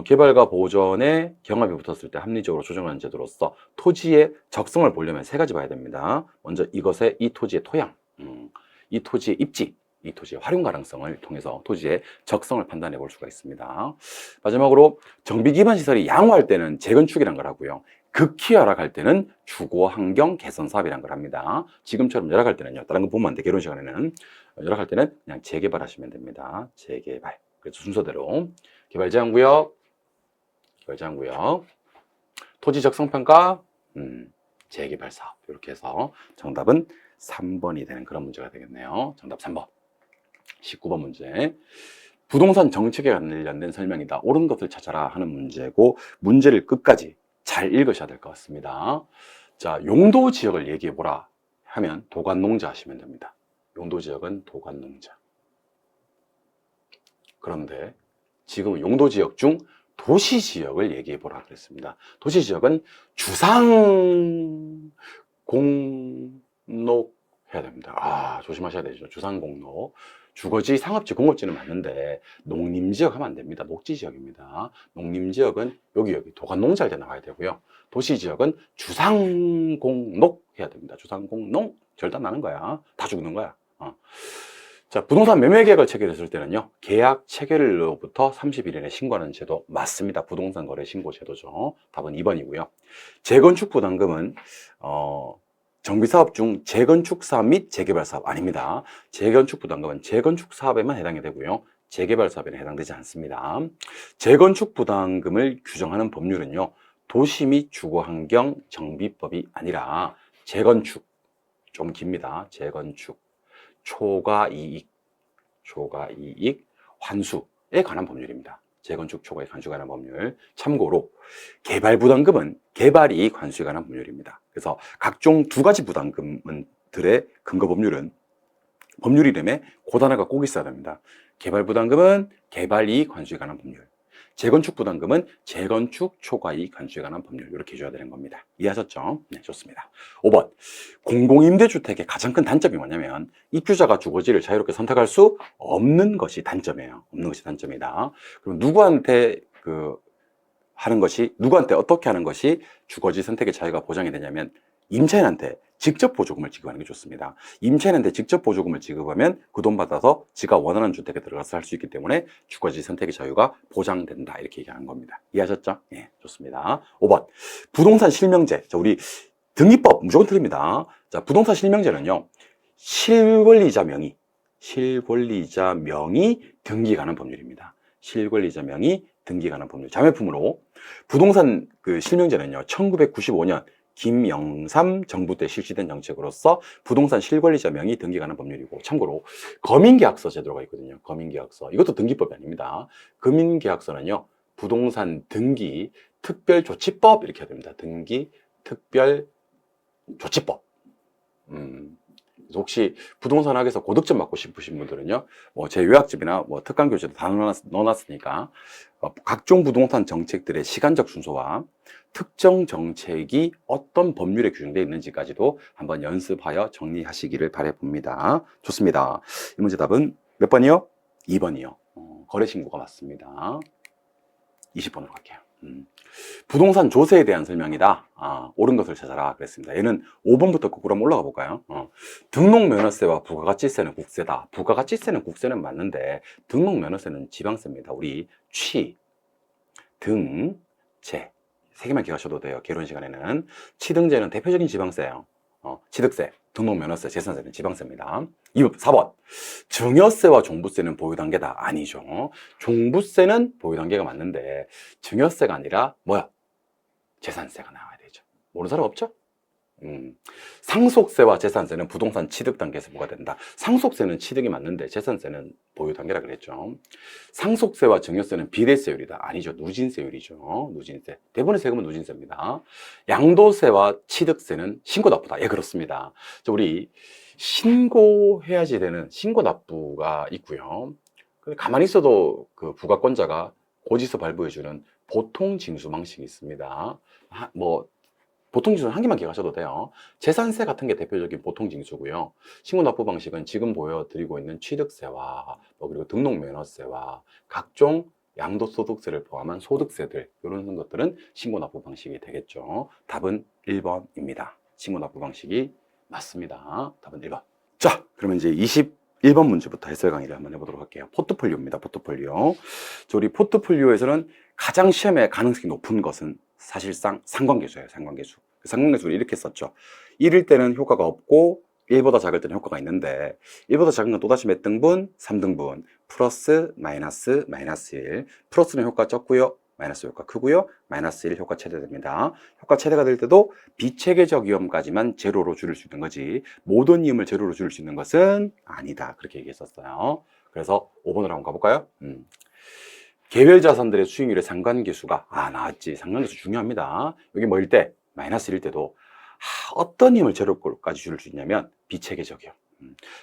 개발과 보전에 경합이 붙었을 때 합리적으로 조정하는 제도로서 토지의 적성을 보려면 세 가지 봐야 됩니다. 먼저 이것의 이 토지의 토양, 이 토지의 입지, 이 토지의 활용 가능성을 통해서 토지의 적성을 판단해 볼 수가 있습니다. 마지막으로 정비 기반 시설이 양호할 때는 재건축이라는 걸 하고요. 극히 열악할 때는 주거 환경 개선 사업이라는 걸 합니다. 지금처럼 열악할 때는요, 다른 거 보면 안 돼. 결혼 시간에는 열악할 때는 그냥 재개발하시면 됩니다. 재개발. 그래서 순서대로 개발 제한 구역, 토지 적성 평가, 재개발 사업. 이렇게 해서 정답은 3번이 되는 그런 문제가 되겠네요. 정답 3번. 19번 문제. 부동산 정책에 관련된 설명이다. 옳은 것을 찾아라 하는 문제고, 문제를 끝까지 잘 읽으셔야 될 것 같습니다. 자, 용도 지역을 얘기해 보라 하면 도관농자 하시면 됩니다. 용도 지역은 도관농자. 그런데 지금 용도 지역 중 도시 지역을 얘기해 보라 그랬습니다. 도시 지역은 주상 공록 해야 됩니다. 조심하셔야 되죠. 주상 공록. 주거지, 상업지, 공업지는 맞는데 농림지역 하면 안 됩니다. 녹지지역입니다. 농림지역은 여기 도관농자일 때 나와야 되고요. 도시지역은 주상공농 해야 됩니다. 주상공농 절단 나는 거야. 다 죽는 거야. 자, 부동산 매매 계약을 체결했을 때는요, 계약 체결일로부터 30일 이내 신고하는 제도 맞습니다. 부동산 거래 신고 제도죠. 답은 2번이고요. 재건축 부담금은 정비사업 중 재건축 사업 및 재개발 사업 아닙니다. 재건축 부담금은 재건축 사업에만 해당이 되고요. 재개발 사업에는 해당되지 않습니다. 재건축 부담금을 규정하는 법률은요, 도시 및 주거환경 정비법이 아니라 재건축, 좀 깁니다. 재건축, 초과이익, 환수에 관한 법률입니다. 재건축 초과이익 환수에 관한 법률. 참고로 개발부담금은 개발이익 환수에 관한 법률입니다. 그래서 각종 두 가지 부담금들의 근거 법률은 법률 이름에 곧 하나가 꼭 있어야 됩니다. 개발부담금은 개발이익 환수에 관한 법률, 재건축 부담금은 재건축 초과이익 환수에 관한 법률. 이렇게 해줘야 되는 겁니다. 이해하셨죠? 네, 좋습니다. 5번. 공공임대주택의 가장 큰 단점이 뭐냐면 입주자가 주거지를 자유롭게 선택할 수 없는 것이 단점이에요. 없는 것이 단점이다. 그럼 누구한테 누구한테 어떻게 하는 것이 주거지 선택의 자유가 보장이 되냐면 임차인한테 직접 보조금을 지급하는 게 좋습니다. 임차인한테 직접 보조금을 지급하면 그 돈 받아서 지가 원하는 주택에 들어가서 할 수 있기 때문에 주거지 선택의 자유가 보장된다. 이렇게 얘기하는 겁니다. 이해하셨죠? 예, 좋습니다. 5번. 부동산 실명제. 자, 우리 등기법 무조건 틀립니다. 자, 부동산 실명제는요, 실권리자 명의 등기 관한 법률입니다. 실권리자 명의 등기 관한 법률. 자매품으로 부동산 실명제는요, 1995년 김영삼 정부 때 실시된 정책으로서 부동산 실권리자 명의 등기 관한 법률이고, 참고로 거민계약서 제도가 있거든요. 거민계약서. 이것도 등기법이 아닙니다. 거민계약서는요, 부동산 등기 특별조치법 이렇게 해야 됩니다. 등기 특별조치법. 혹시 부동산 학에서 고득점 받고 싶으신 분들은요, 제 요약집이나 특강 교재도 다 넣어놨으니까 각종 부동산 정책들의 시간적 순서와 특정 정책이 어떤 법률에 규정되어 있는지까지도 한번 연습하여 정리하시기를 바라봅니다. 좋습니다. 이 문제 답은 몇 번이요? 2번이요. 거래신고가 맞습니다. 20번으로 갈게요. 부동산 조세에 대한 설명이다. 옳은 것을 찾아라 그랬습니다. 얘는 5번부터 거꾸로 한번 올라가 볼까요? 등록면허세와 부가가치세는 국세다. 부가가치세는 국세는 맞는데 등록면허세는 지방세입니다. 우리 등, 재 세 개만 기억하셔도 돼요. 개론 시간에는. 취등재는 대표적인 지방세예요. 취득세, 등록면허세, 재산세는 지방세입니다. 4번. 증여세와 종부세는 보유단계다. 아니죠. 종부세는 보유단계가 맞는데 증여세가 아니라 뭐야? 재산세가 나와야 되죠. 모르는 사람 없죠? 상속세와 재산세는 부동산 취득 단계에서 부과된다. 상속세는 취득이 맞는데 재산세는 보유 단계라 그랬죠. 상속세와 증여세는 비례세율이다. 아니죠. 누진세율이죠. 누진세. 대부분의 세금은 누진세입니다. 양도세와 취득세는 신고납부다. 예, 그렇습니다. 우리 신고해야지 되는 신고납부가 있고요. 가만히 있어도 그 부가권자가 고지서 발부해주는 보통징수 방식이 있습니다. 보통징수는 한 개만 기억하셔도 돼요. 재산세 같은 게 대표적인 보통징수고요. 신고납부 방식은 지금 보여드리고 있는 취득세와 그리고 등록면허세와 각종 양도소득세를 포함한 소득세들, 이런 것들은 신고납부 방식이 되겠죠. 답은 1번입니다. 신고납부 방식이 맞습니다. 답은 1번. 자, 그러면 이제 21번 문제부터 해설 강의를 한번 해보도록 할게요. 포트폴리오입니다. 포트폴리오. 우리 포트폴리오에서는 가장 시험에 가능성이 높은 것은 사실상 상관계수예요. 상관계수. 상관계수를 이렇게 썼죠. 1일 때는 효과가 없고 1보다 작을 때는 효과가 있는데 1보다 작은 건 또다시 몇 등분? 3등분. 플러스, 마이너스, 마이너스 1. 플러스는 효과 적고요. 마이너스 효과 크고요. 마이너스 1 효과 최대됩니다. 효과 최대가 될 때도 비체계적 위험까지만 제로로 줄일 수 있는 거지 모든 위험을 제로로 줄일 수 있는 것은 아니다. 그렇게 얘기했었어요. 그래서 5번으로 한번 가볼까요? 개별 자산들의 수익률의 상관계수가 나왔지. 상관계수 중요합니다. 여기 뭐일 때? 마이너스 1일 때도 어떤 힘을 제로까지 줄일 수 있냐면 비체계적 위험.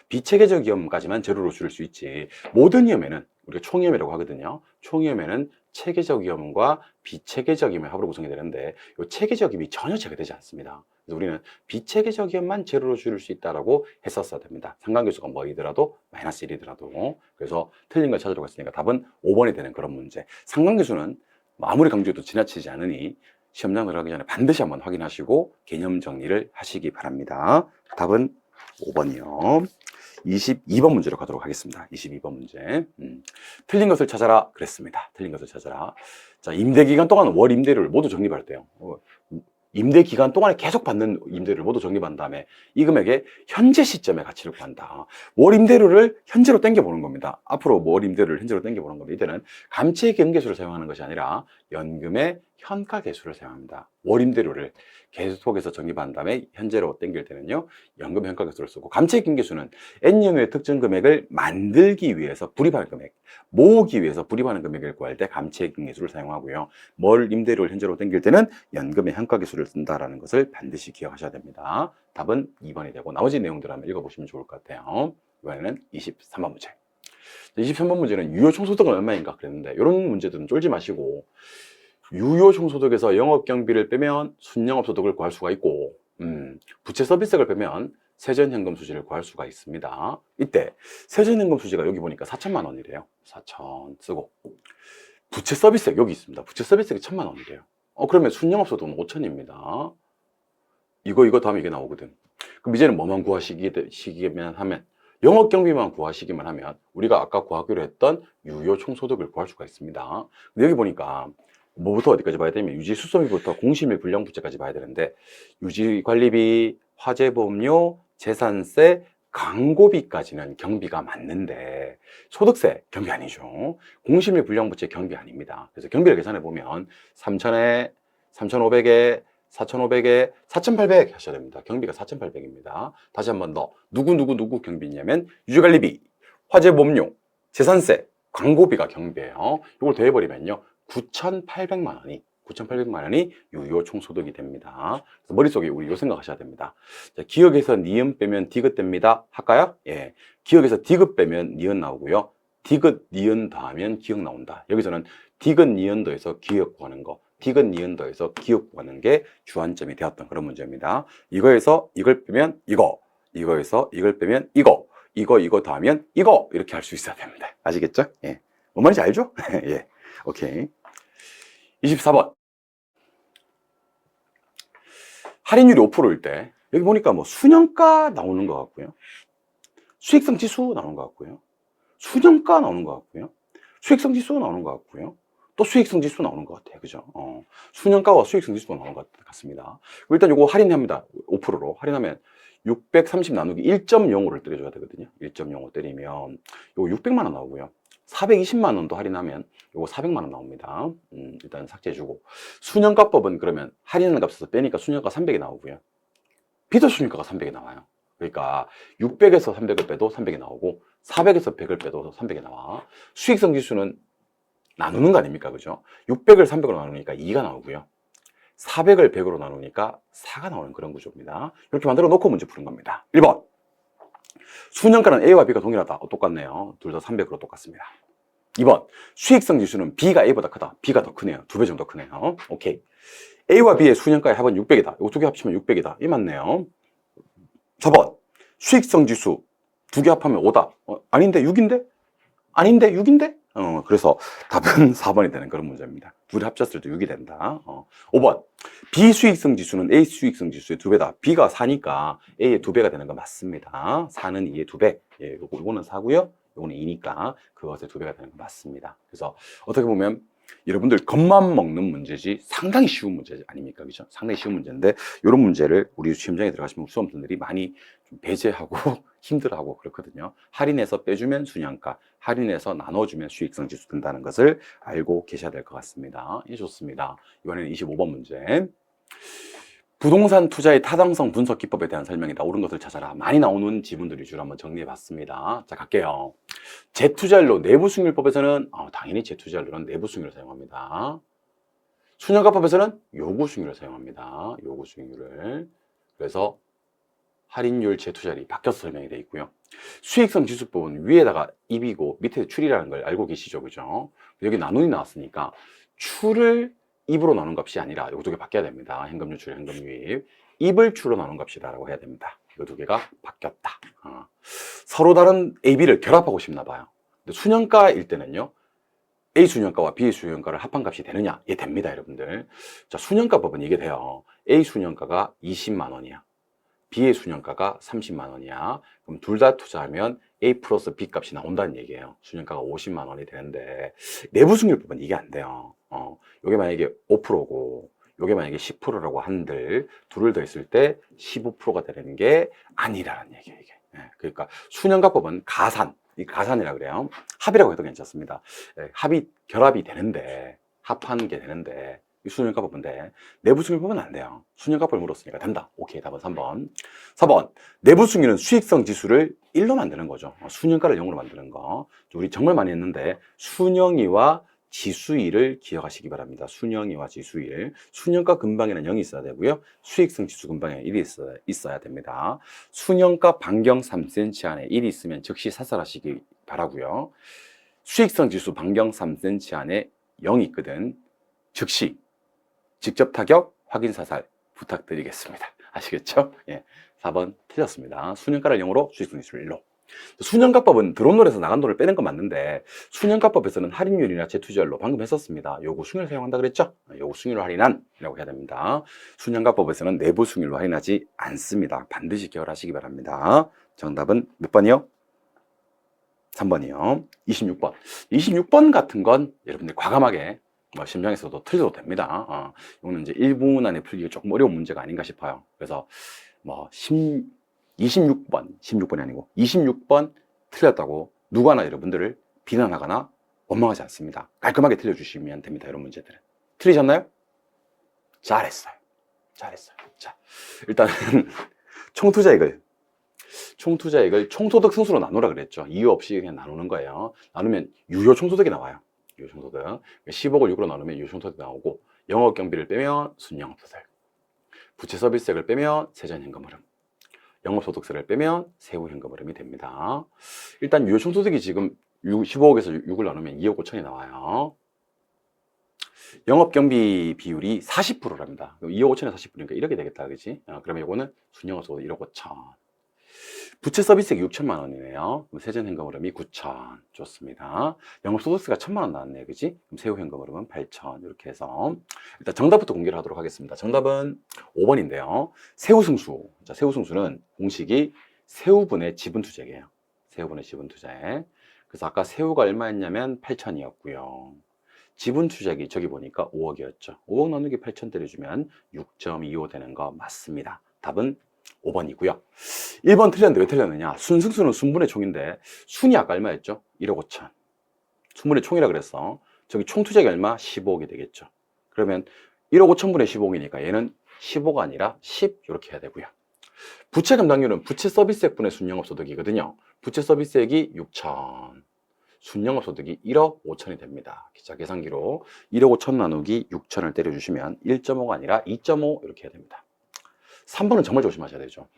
비체계적 위험까지만 제로로 줄일 수 있지 모든 위험에는 우리가 총위험이라고 하거든요. 총위험에는 체계적 위험과 비체계적 위험의 합으로 구성이 되는데 이 체계적 위험이 전혀 제거되지 않습니다. 그래서 우리는 비체계적 위험만 제로로 줄일 수 있다라고 했었어야 됩니다. 상관계수가 뭐이더라도 마이너스 1이더라도. 그래서 틀린 걸 찾으려고 했으니까 답은 5번이 되는 그런 문제. 상관계수는 아무리 강조해도 지나치지 않으니 시험장 들어가기 전에 반드시 한번 확인하시고 개념 정리를 하시기 바랍니다. 답은 5번이요. 22번 문제로 가도록 하겠습니다. 22번 문제. 틀린 것을 찾아라 그랬습니다. 틀린 것을 찾아라. 자, 임대 기간 동안 월 임대료를 모두 적립할 때요. 임대 기간 동안에 계속 받는 임대료를 모두 적립한 다음에 이 금액의 현재 시점의 가치를 구한다. 월 임대료를 현재로 땡겨보는 겁니다. 앞으로 월 임대료를 현재로 땡겨보는 겁니다. 이때는 감채 경계수를 사용하는 것이 아니라 연금의 현가 계수를 사용합니다. 월 임대료를 계속해서 적립한 다음에 현재로 땡길 때는요 연금 현가 계수를 쓰고 감채 경계수는 N년의 특정 금액을 만들기 위해서 불입하는 금액, 모으기 위해서 불입하는 금액을 구할 때 감채 경계수를 사용하고요. 월 임대료를 현재로 땡길 때는 연금의 현가 계수를 쓴다라는 것을 반드시 기억하셔야 됩니다. 답은 2번이 되고 나머지 내용들 한번 읽어보시면 좋을 것 같아요. 이번에는 23번 문제. 23번 문제는 유효 총소득은 얼마인가 그랬는데 이런 문제들은 쫄지 마시고 유효 총소득에서 영업경비를 빼면 순영업소득을 구할 수가 있고 부채 서비스액을 빼면 세전현금 수지를 구할 수가 있습니다. 이때 세전현금 수지가 여기 보니까 4천만 원이래요. 4천 쓰고 부채 서비스액 여기 있습니다. 부채 서비스액이 1,000만 원이래요. 그러면 순영업소득은 5천입니다. 이거 다음에 이게 나오거든. 그럼 이제는 뭐만 구하시기만 하면 영업경비만 구하시기만 하면 우리가 아까 구하기로 했던 유효 총소득을 구할 수가 있습니다. 근데 여기 보니까 뭐부터 어디까지 봐야 되냐면 유지수수비부터 공실및 불량부채까지 봐야 되는데 유지관리비, 화재보험료, 재산세, 광고비까지는 경비가 맞는데 소득세 경비 아니죠. 공실및 불량부채 경비 아닙니다. 그래서 경비를 계산해 보면 3,000에 3,500에 4,500에 4,800 하셔야 됩니다. 경비가 4,800입니다. 다시 한 번 더 누구 경비냐면 유지관리비, 화재보험료, 재산세, 광고비가 경비예요. 이걸 더해버리면요 9,800만 원이 유효 총소득이 됩니다. 그래서 머릿속에 우리 요 생각하셔야 됩니다. 자, 기억에서 니은 빼면 디귿 됩니다. 할까요? 예. 기억에서 디귿 빼면 니은 나오고요. 디귿, 니은 더하면 기억 나온다. 여기서는 디귿, 니은 더해서 기억 구하는 거, 디귿, 니은 더해서 기억 구하는 게 주안점이 되었던 그런 문제입니다. 이거에서 이걸 빼면 이거, 이거에서 이걸 빼면 이거 더하면 이거 이렇게 할 수 있어야 됩니다. 아시겠죠? 예. 뭔 말인지 알죠? 예. 오케이. 24번. 할인율이 5%일 때, 여기 보니까 뭐 수년가 나오는 것 같고요. 수익성 지수 나오는 것 같고요. 수년가 나오는 것 같고요. 수익성 지수 나오는 것 같고요. 또 수익성 지수 나오는 것 같아요. 그죠? 수년가와 수익성 지수가 나오는 것 같습니다. 일단 요거 할인합니다. 5%로. 할인하면 630 나누기 1.05를 때려줘야 되거든요. 1.05 때리면 요거 600만 원 나오고요. 420만 원도 할인하면 요거 400만 원 나옵니다. 일단 삭제해주고 수년가법은 그러면 할인하는 값에서 빼니까 수년가 300이 나오고요. 비저수년가가 300이 나와요. 그러니까 600에서 300을 빼도 300이 나오고 400에서 100을 빼도 300이 나와. 수익성 지수는 나누는 거 아닙니까? 그죠? 600을 300으로 나누니까 2가 나오고요. 400을 100으로 나누니까 4가 나오는 그런 구조입니다. 이렇게 만들어 놓고 문제 푸는 겁니다. 1번. 수년가는 A와 B가 동일하다. 똑같네요. 둘 다 300으로 똑같습니다. 2번. 수익성 지수는 B가 A보다 크다. B가 더 크네요. 2배 정도 크네요. 오케이. A와 B의 수년가의 합은 600이다. 이거 두 개 합치면 600이다. 이 맞네요. 4번. 수익성 지수 두 개 합하면 5다. 아닌데 6인데? 아닌데 6인데? 그래서 답은 4번이 되는 그런 문제입니다. 둘이 합쳤을 때 6이 된다. 5번. 비수익성 지수는 A 수익성 지수의 2배다. B가 4니까 A의 2배가 되는 거 맞습니다. 4는 2의 2배. 이거는 4고요. 이거는 2니까 그것의 2배가 되는 거 맞습니다. 그래서 어떻게 보면 여러분들 겁만 먹는 문제지 상당히 쉬운 문제 아닙니까? 그죠? 상당히 쉬운 문제인데 이런 문제를 우리 시험장에 들어가시면 수험생들이 많이 좀 배제하고 힘들어하고 그렇거든요. 할인해서 빼주면 순양가, 할인해서 나눠주면 수익성 지수 든다는 것을 알고 계셔야 될 것 같습니다. 예, 좋습니다. 이번에는 25번 문제. 부동산 투자의 타당성 분석 기법에 대한 설명이다. 옳은 것을 찾아라. 많이 나오는 지문들 위주로 한번 정리해 봤습니다. 자, 갈게요. 재투자율로 내부수익률법에서는 당연히 재투자율로는 내부수익률을 사용합니다. 순양가법에서는 요구수익률을 사용합니다. 요구수익률을. 그래서 할인율, 재투자율이 바뀌어서 설명이 되어 있고요. 수익성 지수법은 위에다가 입이고 밑에 출이라는 걸 알고 계시죠, 그죠? 여기 나눈이 나왔으니까 출을 입으로 나눈 값이 아니라 이 두 개 바뀌어야 됩니다. 현금 유출, 현금 유입. 입을 출로 나눈 값이다라고 해야 됩니다. 이 두 개가 바뀌었다. 서로 다른 A, B를 결합하고 싶나 봐요. 근데 순영가일 때는요, A 순영가와 B 순영가를 합한 값이 되느냐? 예, 됩니다, 여러분들. 자, 순영가법은 이게 돼요. A 순영가가 20만 원이야. B의 순영가가 30만 원이야. 그럼 둘 다 투자하면 A 플러스 B 값이 나온다는 얘기예요. 순영가가 50만 원이 되는데 내부수익률법은 이게 안 돼요. 요게 만약에 5%고 요게 만약에 10%라고 한들 둘을 더했을 때 15%가 되는 게 아니라는 얘기예요, 이게. 그러니까 순영가법은 가산, 이 가산이라 그래요. 합이라고 해도 괜찮습니다. 합이 결합이 되는데 합하는 게 되는데 순영가법인데 내부수익률법은 안 돼요. 순영가법을 물었으니까 된다. 오케이, 답은 3번. 4번, 내부수익률은 수익성 지수를 1로 만드는 거죠. 순영가를 0으로 만드는 거. 우리 정말 많이 했는데 순영이와 지수일을 기억하시기 바랍니다. 순영이와 지수일. 순영가 근방에는 0이 있어야 되고요. 수익성 지수 근방에 1이 있어야 됩니다. 순영가 반경 3cm 안에 1이 있으면 즉시 사살하시기 바라고요. 수익성 지수 반경 3cm 안에 0이 있거든. 즉시 직접 타격 확인 사살 부탁드리겠습니다. 아시겠죠? 예, 4번 틀렸습니다. 순영가를 0으로 수익성 지수를 1로. 순영가법은 들어온 돈에서 나간 돈을 빼는 건 맞는데 순영가법에서는 할인율이나 재투자율로 방금 했었습니다. 요구 수익률을 사용한다 그랬죠? 요구 수익률로 할인한이라고 해야 됩니다. 순영가법에서는 내부 수익률로 할인하지 않습니다. 반드시 기억하시기 바랍니다. 정답은 몇 번이요? 3번이요. 26번. 26번 같은 건 여러분들 과감하게 심장에서도 틀려도 됩니다. 이거는 이제 1분 안에 풀기가 조금 어려운 문제가 아닌가 싶어요. 그래서 16번이 아니고 26번 틀렸다고 누구나 여러분들을 비난하거나 원망하지 않습니다. 깔끔하게 틀려주시면 됩니다. 이런 문제들은. 틀리셨나요? 잘했어요. 잘했어요. 자, 일단은 총투자액을 총소득 승수로 나누라 그랬죠. 이유 없이 그냥 나누는 거예요. 나누면 유효 총소득이 나와요. 유효 총소득. 10억을 6으로 나누면 유효 총소득이 나오고 영업 경비를 빼면 순영업소득, 부채 서비스액을 빼면 세전 현금 흐름, 영업소득세를 빼면 세후 현금 흐름이 됩니다. 일단 유효 총소득이 지금 15억에서 6을 나누면 2억 5천이 나와요. 영업경비 비율이 40%랍니다. 2억 5천에 40%니까 이렇게 되겠다, 그지? 그러면 이거는 순영업소득 1억 5천. 부채 서비스액 6천만 원이네요. 그럼 세전 현금 흐름이 9천. 좋습니다. 영업소득세가 1천만 원 나왔네, 그지? 그럼 세후 현금 흐름은 8천. 이렇게 해서 일단 정답부터 공개를 하도록 하겠습니다. 정답은 5번인데요. 세후승수. 자, 세후승수는 공식이 세후분의 지분투자액이에요. 세후분의 지분투자액. 그래서 아까 세후가 얼마였냐면 8천이었고요. 지분투자액이 저기 보니까 5억이었죠. 5억 나누기 8천 때려주면 6.25 되는 거 맞습니다. 답은 5번이고요. 1번 틀렸는데 왜 틀렸느냐? 순승수는 순분의 총인데 순이 아까 얼마였죠? 1억 5천. 순분의 총이라 그랬어. 저기 총투자액이 얼마? 15억이 되겠죠. 그러면 1억 5천분의 15억이니까 얘는 15가 아니라 10 이렇게 해야 되고요. 부채 감당률은 부채 서비스액분의 순영업소득이거든요. 부채 서비스액이 6천. 순영업소득이 1억 5천이 됩니다. 자, 계산기로 1억 5천 나누기 6천을 때려주시면 1.5가 아니라 2.5 이렇게 해야 됩니다. 3번은 정말 조심하셔야 되죠.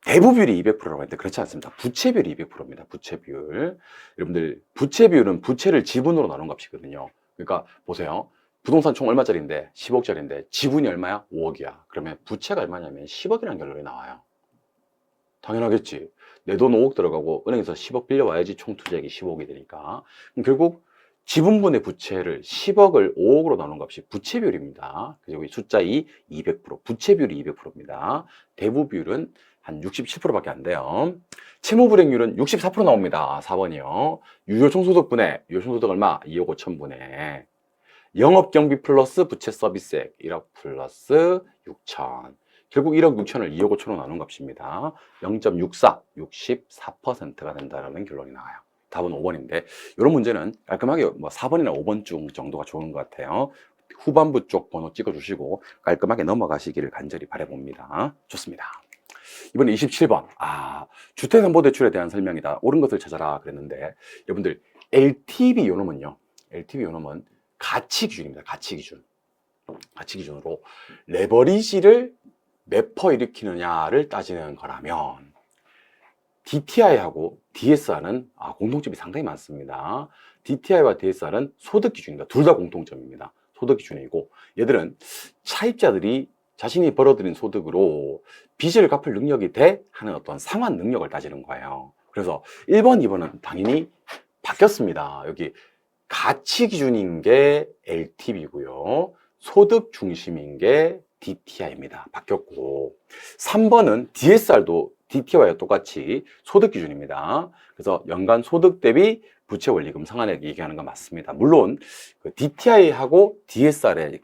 대부 비율이 200%라고 했는데 그렇지 않습니다. 부채 비율이 200%입니다. 부채 비율. 여러분들 부채 비율은 부채를 지분으로 나눈 값이거든요. 그러니까 보세요. 부동산 총 얼마짜리인데 10억짜리인데 지분이 얼마야? 5억이야. 그러면 부채가 얼마냐면 10억이라는 결론이 나와요. 당연하겠지. 내 돈 5억 들어가고 은행에서 10억 빌려와야지 총 투자액이 15억이 되니까. 결국 지분분의 부채를 10억을 5억으로 나눈 값이 부채 비율입니다. 그래서 여기 숫자 2, 200%. 부채 비율이 200%입니다. 대부 비율은 한 67%밖에 안 돼요. 채무 불이익률은 64% 나옵니다. 4번이요. 유효 총소득분의, 유효 총소득 얼마? 2억 5천 분의 영업경비 플러스 부채 서비스액 1억 플러스 6천. 결국 1억 6천을 2억 5천으로 나눈 값입니다. 0.64, 64%가 된다는 결론이 나와요. 답은 5번인데 이런 문제는 깔끔하게 뭐 4번이나 5번 중 정도가 좋은 것 같아요. 후반부 쪽 번호 찍어주시고 깔끔하게 넘어가시기를 간절히 바라봅니다. 좋습니다. 이번에 27번. 주택담보대출에 대한 설명이다. 옳은 것을 찾아라 그랬는데 여러분들 LTV 요놈은요. LTV 요놈은 가치 기준입니다. 가치 기준. 가치 기준으로 레버리지를 몇 퍼 일으키느냐를 따지는 거라면 DTI하고 DSR은 공통점이 상당히 많습니다. DTI와 DSR은 소득 기준입니다. 둘 다 공통점입니다. 소득 기준이고 얘들은 차입자들이 자신이 벌어들인 소득으로 빚을 갚을 능력이 돼 하는 어떤 상환 능력을 따지는 거예요. 그래서 1번, 2번은 당연히 바뀌었습니다. 여기 가치 기준인 게 LTV고요. 소득 중심인 게 DTI입니다. 바뀌었고 3번은 DSR도 DTI와 똑같이 소득 기준입니다. 그래서 연간 소득 대비 부채 원리금 상환액 얘기하는 건 맞습니다. 물론 그 DTI하고 DSR의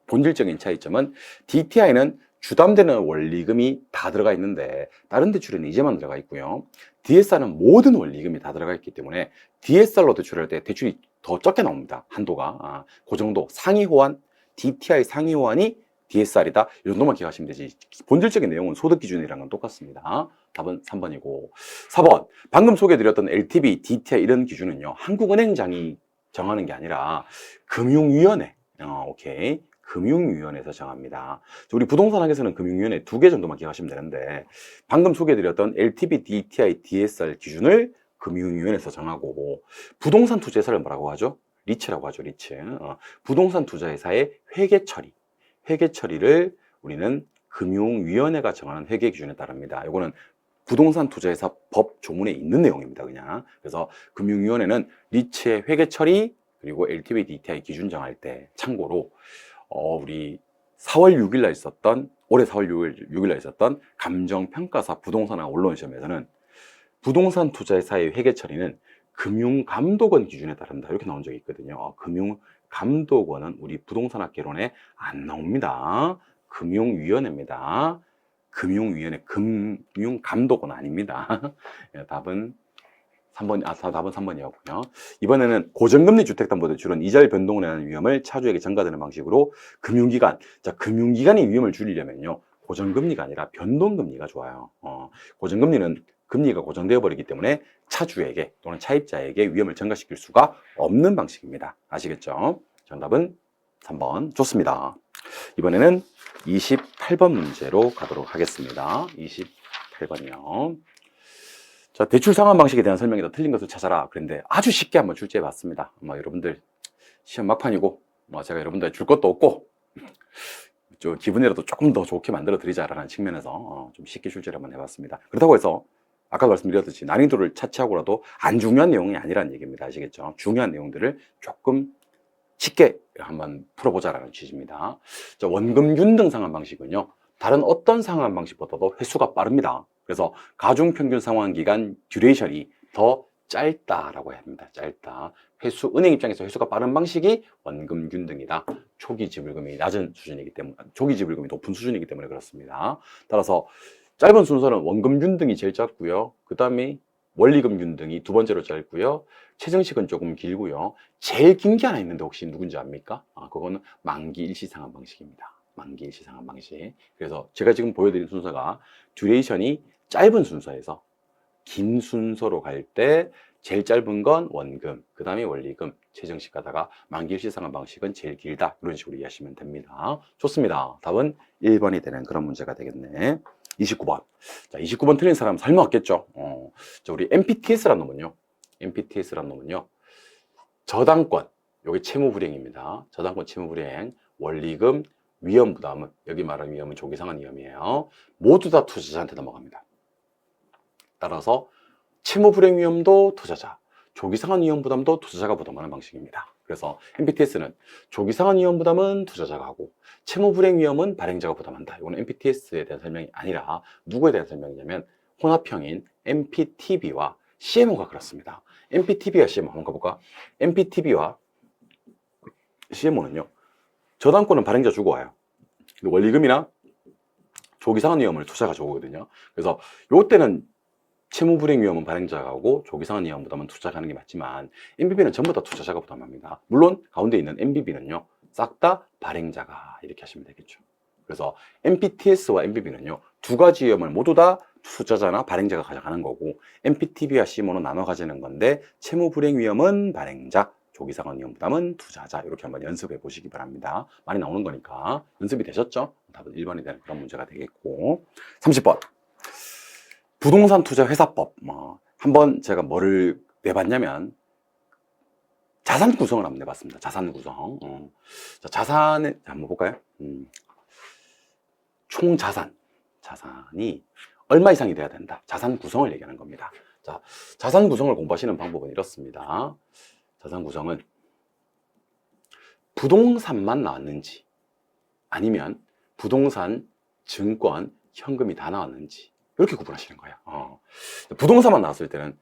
본질적인 차이점은 DTI는 주담되는 원리금이 다 들어가 있는데 다른 대출에는 이제만 들어가 있고요. DSR은 모든 원리금이 다 들어가 있기 때문에 DSR로 대출할 때 대출이 더 적게 나옵니다. 한도가. 그 정도 상위 호환, DTI 상위 호환이 DSR이다. 이 정도만 기억하시면 되지. 본질적인 내용은 소득 기준이랑 건 똑같습니다. 답은 3번이고 4번 방금 소개해드렸던 LTV, DTI 이런 기준은요. 한국은행장이 정하는 게 아니라 금융위원회. 오케이. 금융위원회에서 정합니다. 우리 부동산학에서는 금융위원회 2개 정도만 기억하시면 되는데 방금 소개해드렸던 LTV, DTI, DSR 기준을 금융위원회에서 정하고 부동산 투자회사를 뭐라고 하죠? 리츠라고 하죠. 리츠. 부동산 투자회사의 회계 처리. 회계 처리를 우리는 금융위원회가 정하는 회계 기준에 따릅니다. 이거는 부동산 투자회사 법 조문에 있는 내용입니다. 그냥. 그래서 금융위원회는 리츠의 회계 처리 그리고 LTV, DTI 기준 정할 때 참고로 우리 4월 6일 날 있었던 올해 4월 6일 날 있었던 감정평가사 부동산학 언론 시험에서는 부동산 투자회사의 회계 처리는 금융감독원 기준에 따른다 이렇게 나온 적이 있거든요. 금융감독원은 우리 부동산학 개론에 안 나옵니다. 금융위원회입니다. 금융위원회, 금융감독원 아닙니다. 답은 3번, 답은 3번이었고요. 이번에는 고정금리 주택담보대출은 이자율 변동을 하는 위험을 차주에게 전가되는 방식으로 금융기관, 금융기관이 위험을 줄이려면요. 고정금리가 아니라 변동금리가 좋아요. 고정금리는 금리가 고정되어 버리기 때문에 차주에게 또는 차입자에게 위험을 전가시킬 수가 없는 방식입니다. 아시겠죠? 정답은 3번. 좋습니다. 이번에는 28번 문제로 가도록 하겠습니다. 28번이요. 자, 대출 상환 방식에 대한 설명이다. 틀린 것을 찾아라. 그런데 아주 쉽게 한번 출제해 봤습니다. 여러분들 시험 막판이고, 제가 여러분들 줄 것도 없고, 기분이라도 조금 더 좋게 만들어 드리자라는 측면에서 좀 쉽게 출제를 한번 해봤습니다. 그렇다고 해서 아까 말씀드렸듯이 난이도를 차치하고라도 안 중요한 내용이 아니라는 얘기입니다. 아시겠죠? 중요한 내용들을 조금 쉽게 한번 풀어보자라는 취지입니다. 자, 원금 균등 상환 방식은요. 다른 어떤 상환 방식보다도 횟수가 빠릅니다. 그래서 가중평균 상환기간 듀레이션이 더 짧다라고 합니다. 짧다. 은행 입장에서 횟수가 빠른 방식이 원금 균등이다. 초기 지불금이 낮은 수준이기 때문에, 초기 지불금이 높은 수준이기 때문에 그렇습니다. 따라서 짧은 순서는 원금 균등이 제일 짧고요. 그 다음에 원리금 균등이 두 번째로 짧고요. 최정식은 조금 길고요. 제일 긴 게 하나 있는데 혹시 누군지 압니까? 그거는 만기 일시 상환 방식입니다. 만기 일시 상환 방식. 그래서 제가 지금 보여드린 순서가 듀레이션이 짧은 순서에서 긴 순서로 갈 때 제일 짧은 건 원금, 그 다음에 원리금, 최정식 가다가 만기 일시 상환 방식은 제일 길다. 이런 식으로 이해하시면 됩니다. 좋습니다. 답은 1번이 되는 그런 문제가 되겠네. 29번. 자, 29번 틀린 사람 설마 없겠죠? 자, 우리 MPTS라는 놈은요. MPTS라는 놈은요. 저당권, 여기 채무 불이행입니다. 저당권 채무 불이행, 원리금, 위험 부담은, 여기 말하는 위험은 조기상환 위험이에요. 모두 다 투자자한테 넘어갑니다. 따라서 채무 불이행 위험도 투자자, 조기상환 위험 부담도 투자자가 부담하는 방식입니다. 그래서 MPTS는 조기상환 위험 부담은 투자자가 하고 채무 불이행 위험은 발행자가 부담한다. 이거는 MPTS에 대한 설명이 아니라 누구에 대한 설명이냐면 혼합형인 MPTB와 CMO가 그렇습니다. MPTB와 CMO 한번 가볼까? MPTB와 CMO는요, 저당권은 발행자 주고 와요. 원리금이나 조기상환 위험을 투자가 줘오거든요. 그래서 요때는 채무불이행 위험은 발행자가 하고 조기상환 위험 부담은 투자가 하는 게 맞지만 MBB는 전부 다 투자자가 부담합니다. 물론 가운데 있는 MBB는요, 싹 다 발행자가 이렇게 하시면 되겠죠. 그래서 MPTS와 MBB는요, 두 가지 위험을 모두 다 투자자나 발행자가 가져가는 거고, MPTB와 CMO는 나눠 가지는 건데 채무불이행 위험은 발행자, 조기상환 위험 부담은 투자자. 이렇게 한번 연습해 보시기 바랍니다. 많이 나오는 거니까 연습이 되셨죠? 답은 1번이 되는 그런 문제가 되겠고, 30번 부동산 투자 회사법. 한번 제가 뭐를 내봤냐면 자산 구성을 한번 내봤습니다. 자산 구성. 자, 자산에 한번 볼까요? 총 자산이 얼마 이상이 돼야 된다. 자산 구성을 얘기하는 겁니다. 자, 자산 구성을 공부하시는 방법은 이렇습니다. 자산 구성은 부동산만 나왔는지, 아니면 부동산, 증권, 현금이 다 나왔는지, 이렇게 구분하시는 거예요. 부동산만 나왔을 때는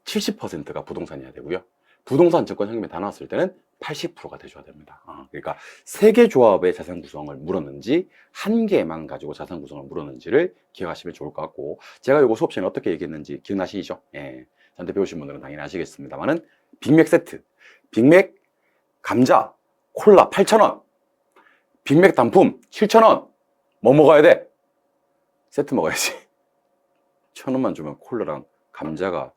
70%가 부동산이어야 되고요. 부동산, 증권, 현금이 다 나왔을 때는 80%가 돼줘야 됩니다. 그러니까 3개 조합의 자산 구성을 물었는지, 한 개만 가지고 자산 구성을 물었는지를 기억하시면 좋을 것 같고, 제가 이거 수업 시간에 어떻게 얘기했는지 기억나시죠? 예. 저한테 배우신 분들은 당연히 아시겠습니다만은, 빅맥 세트, 빅맥 감자, 콜라 8,000원, 빅맥 단품 7,000원, 뭐 먹어야 돼? 세트 먹어야지. 1,000원만 주면 콜라랑 감자가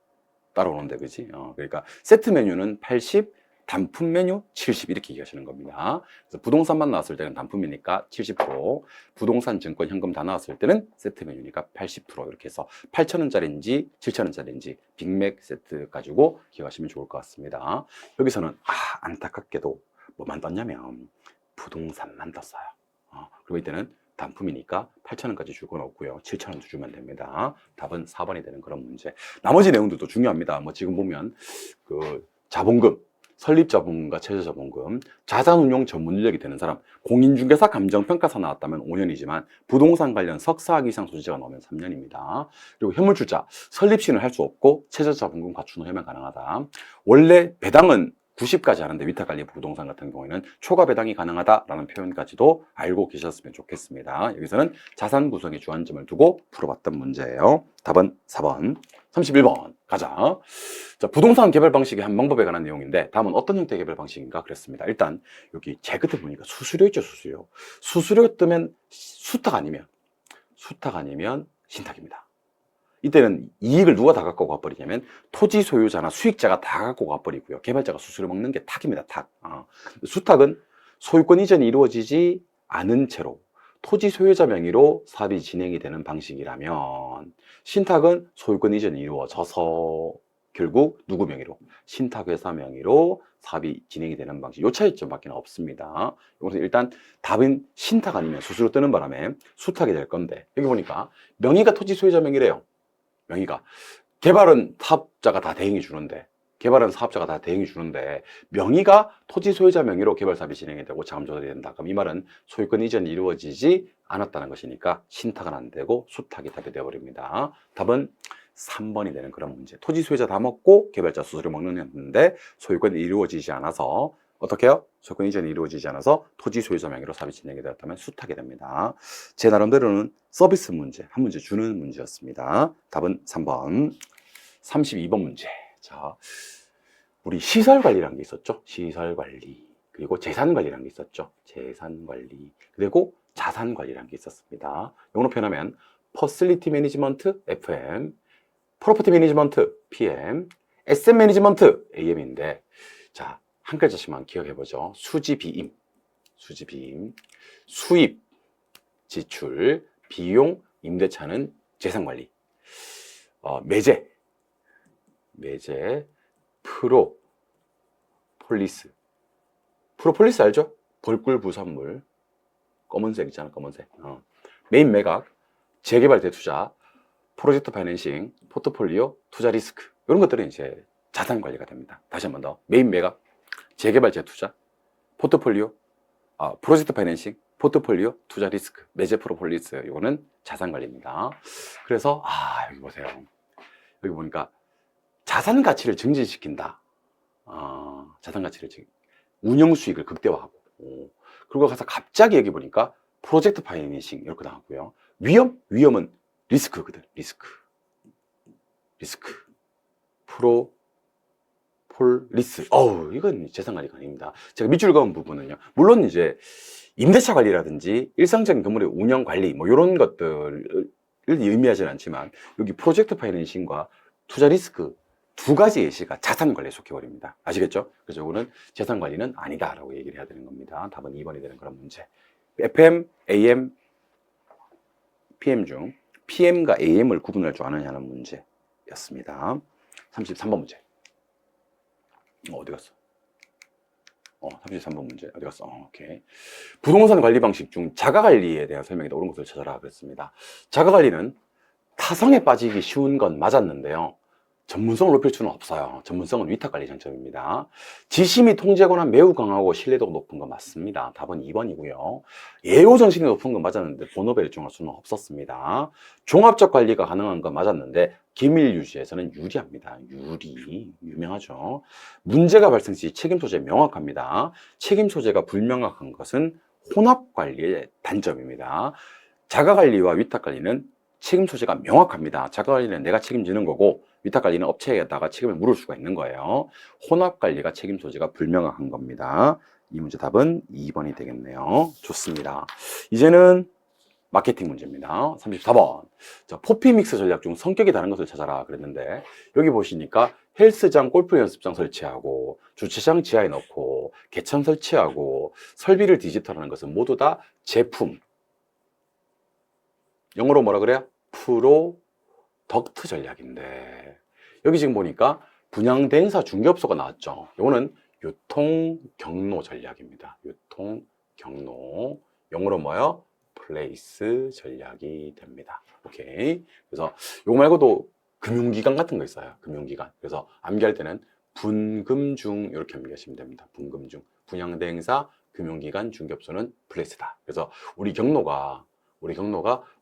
따라오는데, 그지? 그러니까 세트 메뉴는 80, 단품 메뉴 70 이렇게 얘기하시는 겁니다. 그래서 부동산만 나왔을 때는 단품이니까 70%, 부동산, 증권, 현금 다 나왔을 때는 세트 메뉴니까 80% 이렇게 해서 8,000원짜리인지 7,000원짜리인지 빅맥 세트 가지고 기억하시면 좋을 것 같습니다. 여기서는 안타깝게도 뭐만 떴냐면 부동산만 떴어요. 그리고 이때는 단품이니까 8,000원까지 줄 건 없고요. 7,000원 주면 됩니다. 답은 4번이 되는 그런 문제. 나머지 내용들도 중요합니다. 뭐 지금 보면 그 자본금, 설립자본금과 최저자본금, 자산운용 전문 인력이 되는 사람, 공인중개사 감정평가사 나왔다면 5년이지만 부동산 관련 석사학위 이상 소지자가 나오면 3년입니다. 그리고 현물출자, 설립시는 할 수 없고 최저자본금 갖춘 후 해면 가능하다. 원래 배당은 90까지 하는데 위탁관리 부동산 같은 경우에는 초과 배당이 가능하다라는 표현까지도 알고 계셨으면 좋겠습니다. 여기서는 자산 구성에 주안점을 두고 풀어봤던 문제예요. 답은 4번. 31번 가자. 자, 부동산 개발 방식의 한 방법에 관한 내용인데, 다음은 어떤 형태의 개발 방식인가 그랬습니다. 일단 여기 제 끝에 보니까 수수료 있죠. 수수료 뜨면 수탁 아니면 신탁입니다. 이때는 이익을 누가 다 갖고 가버리냐면 토지 소유자나 수익자가 다 갖고 가버리고요. 개발자가 수수료 먹는 게 탁입니다. 탁. 수탁은 소유권 이전이 이루어지지 않은 채로 토지 소유자 명의로 사업이 진행이 되는 방식이라면, 신탁은 소유권 이전이 이루어져서 결국 누구 명의로? 신탁회사 명의로 사업이 진행이 되는 방식. 요 차이점밖에 없습니다. 그래서 일단 답은 신탁 아니면 수수료 뜨는 바람에 수탁이 될 건데, 여기 보니까 명의가 토지 소유자 명의래요. 명의가. 개발은 사업자가 다 대행해 주는데, 명의가 토지 소유자 명의로 개발 사업이 진행이 되고 자금 조달이 된다. 그럼 이 말은 소유권 이전이 이루어지지 않았다는 것이니까 신탁은 안 되고 수탁이 답이 되어버립니다. 답은 3번이 되는 그런 문제. 토지 소유자 다 먹고 개발자 수수료 먹는데 소유권이 이루어지지 않아서 어떻게 해요? 소유권 이전이 이루어지지 않아서 토지 소유자 명의로 사업이 진행이 되었다면 수탁이 됩니다. 제 나름대로는 서비스 문제, 한 문제 주는 문제였습니다. 답은 3번. 32번 문제. 자, 우리 시설관리라는 게 있었죠. 시설관리. 그리고 재산관리라는 게 있었죠. 재산관리. 그리고 자산관리라는 게 있었습니다. 영어로 표현하면 Facility Management, FM, Property Management, PM, Asset Management, AM인데, 자, 한 글자씩만 기억해보죠. 수지비임, 수입, 지출, 비용, 임대차는 재산관리, 매제, 프로폴리스 알죠? 벌꿀부산물, 검은색 있잖아, 검은색. 메인 매각, 재개발 대투자, 프로젝트 파이낸싱, 포트폴리오, 투자 리스크, 이런 것들은 이제 자산 관리가 됩니다. 다시 한 번 더. 메인 매각, 재개발 재투자, 포트폴리오, 프로젝트 파이낸싱, 포트폴리오, 투자 리스크, 매제 프로폴리스, 이거는 자산 관리입니다. 그래서 여기 보세요. 여기 보니까 자산 가치를 증진시킨다. 자산 가치를 운영 수익을 극대화하고. 그리고 가서 갑자기 여기 보니까 프로젝트 파이낸싱 이렇게 나왔고요. 위험은 리스크거든. 리스크. 폴리스. 이건 재산관리가 아닙니다. 제가 밑줄 그은 부분은요. 물론 이제 임대차 관리라든지 일상적인 건물의 운영 관리 뭐 이런 것들을 의미하지는 않지만 여기 프로젝트 파이낸싱과 투자 리스크 두 가지 예시가 자산 관리에 속해버립니다. 아시겠죠? 그래서 이거는 재산 관리는 아니다라고 얘기를 해야 되는 겁니다. 답은 2번이 되는 그런 문제. FM, AM, PM 중 PM과 AM을 구분할 줄 아느냐는 문제였습니다. 33번 문제. 어디 갔어? 33번 문제. 어디 갔어? 오케이. 부동산 관리 방식 중 자가 관리에 대한 설명이다. 옳은 것을 찾아라 그랬습니다. 자가 관리는 타성에 빠지기 쉬운 건 맞았는데요. 전문성을 높일 수는 없어요. 전문성은 위탁관리 장점입니다. 지심이 통제 권한 매우 강하고 신뢰도가 높은 건 맞습니다. 답은 2번이고요. 예우 정신이 높은 건 맞았는데 본업에 일종할 수는 없었습니다. 종합적 관리가 가능한 건 맞았는데 기밀 유지에서는 유리합니다. 유명하죠. 문제가 발생 시 책임 소재 명확합니다. 책임 소재가 불명확한 것은 혼합 관리의 단점입니다. 자가 관리와 위탁 관리는 책임 소재가 명확합니다. 자가 관리는 내가 책임지는 거고 위탁 관리는 업체에다가 책임을 물을 수가 있는 거예요. 혼합 관리가 책임 소재가 불명확한 겁니다. 이 문제 답은 2번이 되겠네요. 좋습니다. 이제는 마케팅 문제입니다. 34번. 자, 포피 믹스 전략 중 성격이 다른 것을 찾아라 그랬는데 여기 보시니까 헬스장, 골프 연습장 설치하고 주차장 지하에 넣고 개천 설치하고 설비를 디지털하는 것은 모두 다 제품. 영어로 뭐라 그래요? 프로덕트 전략인데 여기 지금 보니까 분양 대행사 중개업소가 나왔죠. 이거는 유통 경로 전략입니다. 유통 경로. 영어로 뭐요? 플레이스 전략이 됩니다. 오케이. 그래서 요거 말고도 금융기관 같은 거 있어요. 금융기관. 그래서 암기할 때는 분금중 이렇게 암기하시면 됩니다. 분금중. 분양대행사, 금융기관, 중개업소는 플레이스다. 그래서 우리 경로가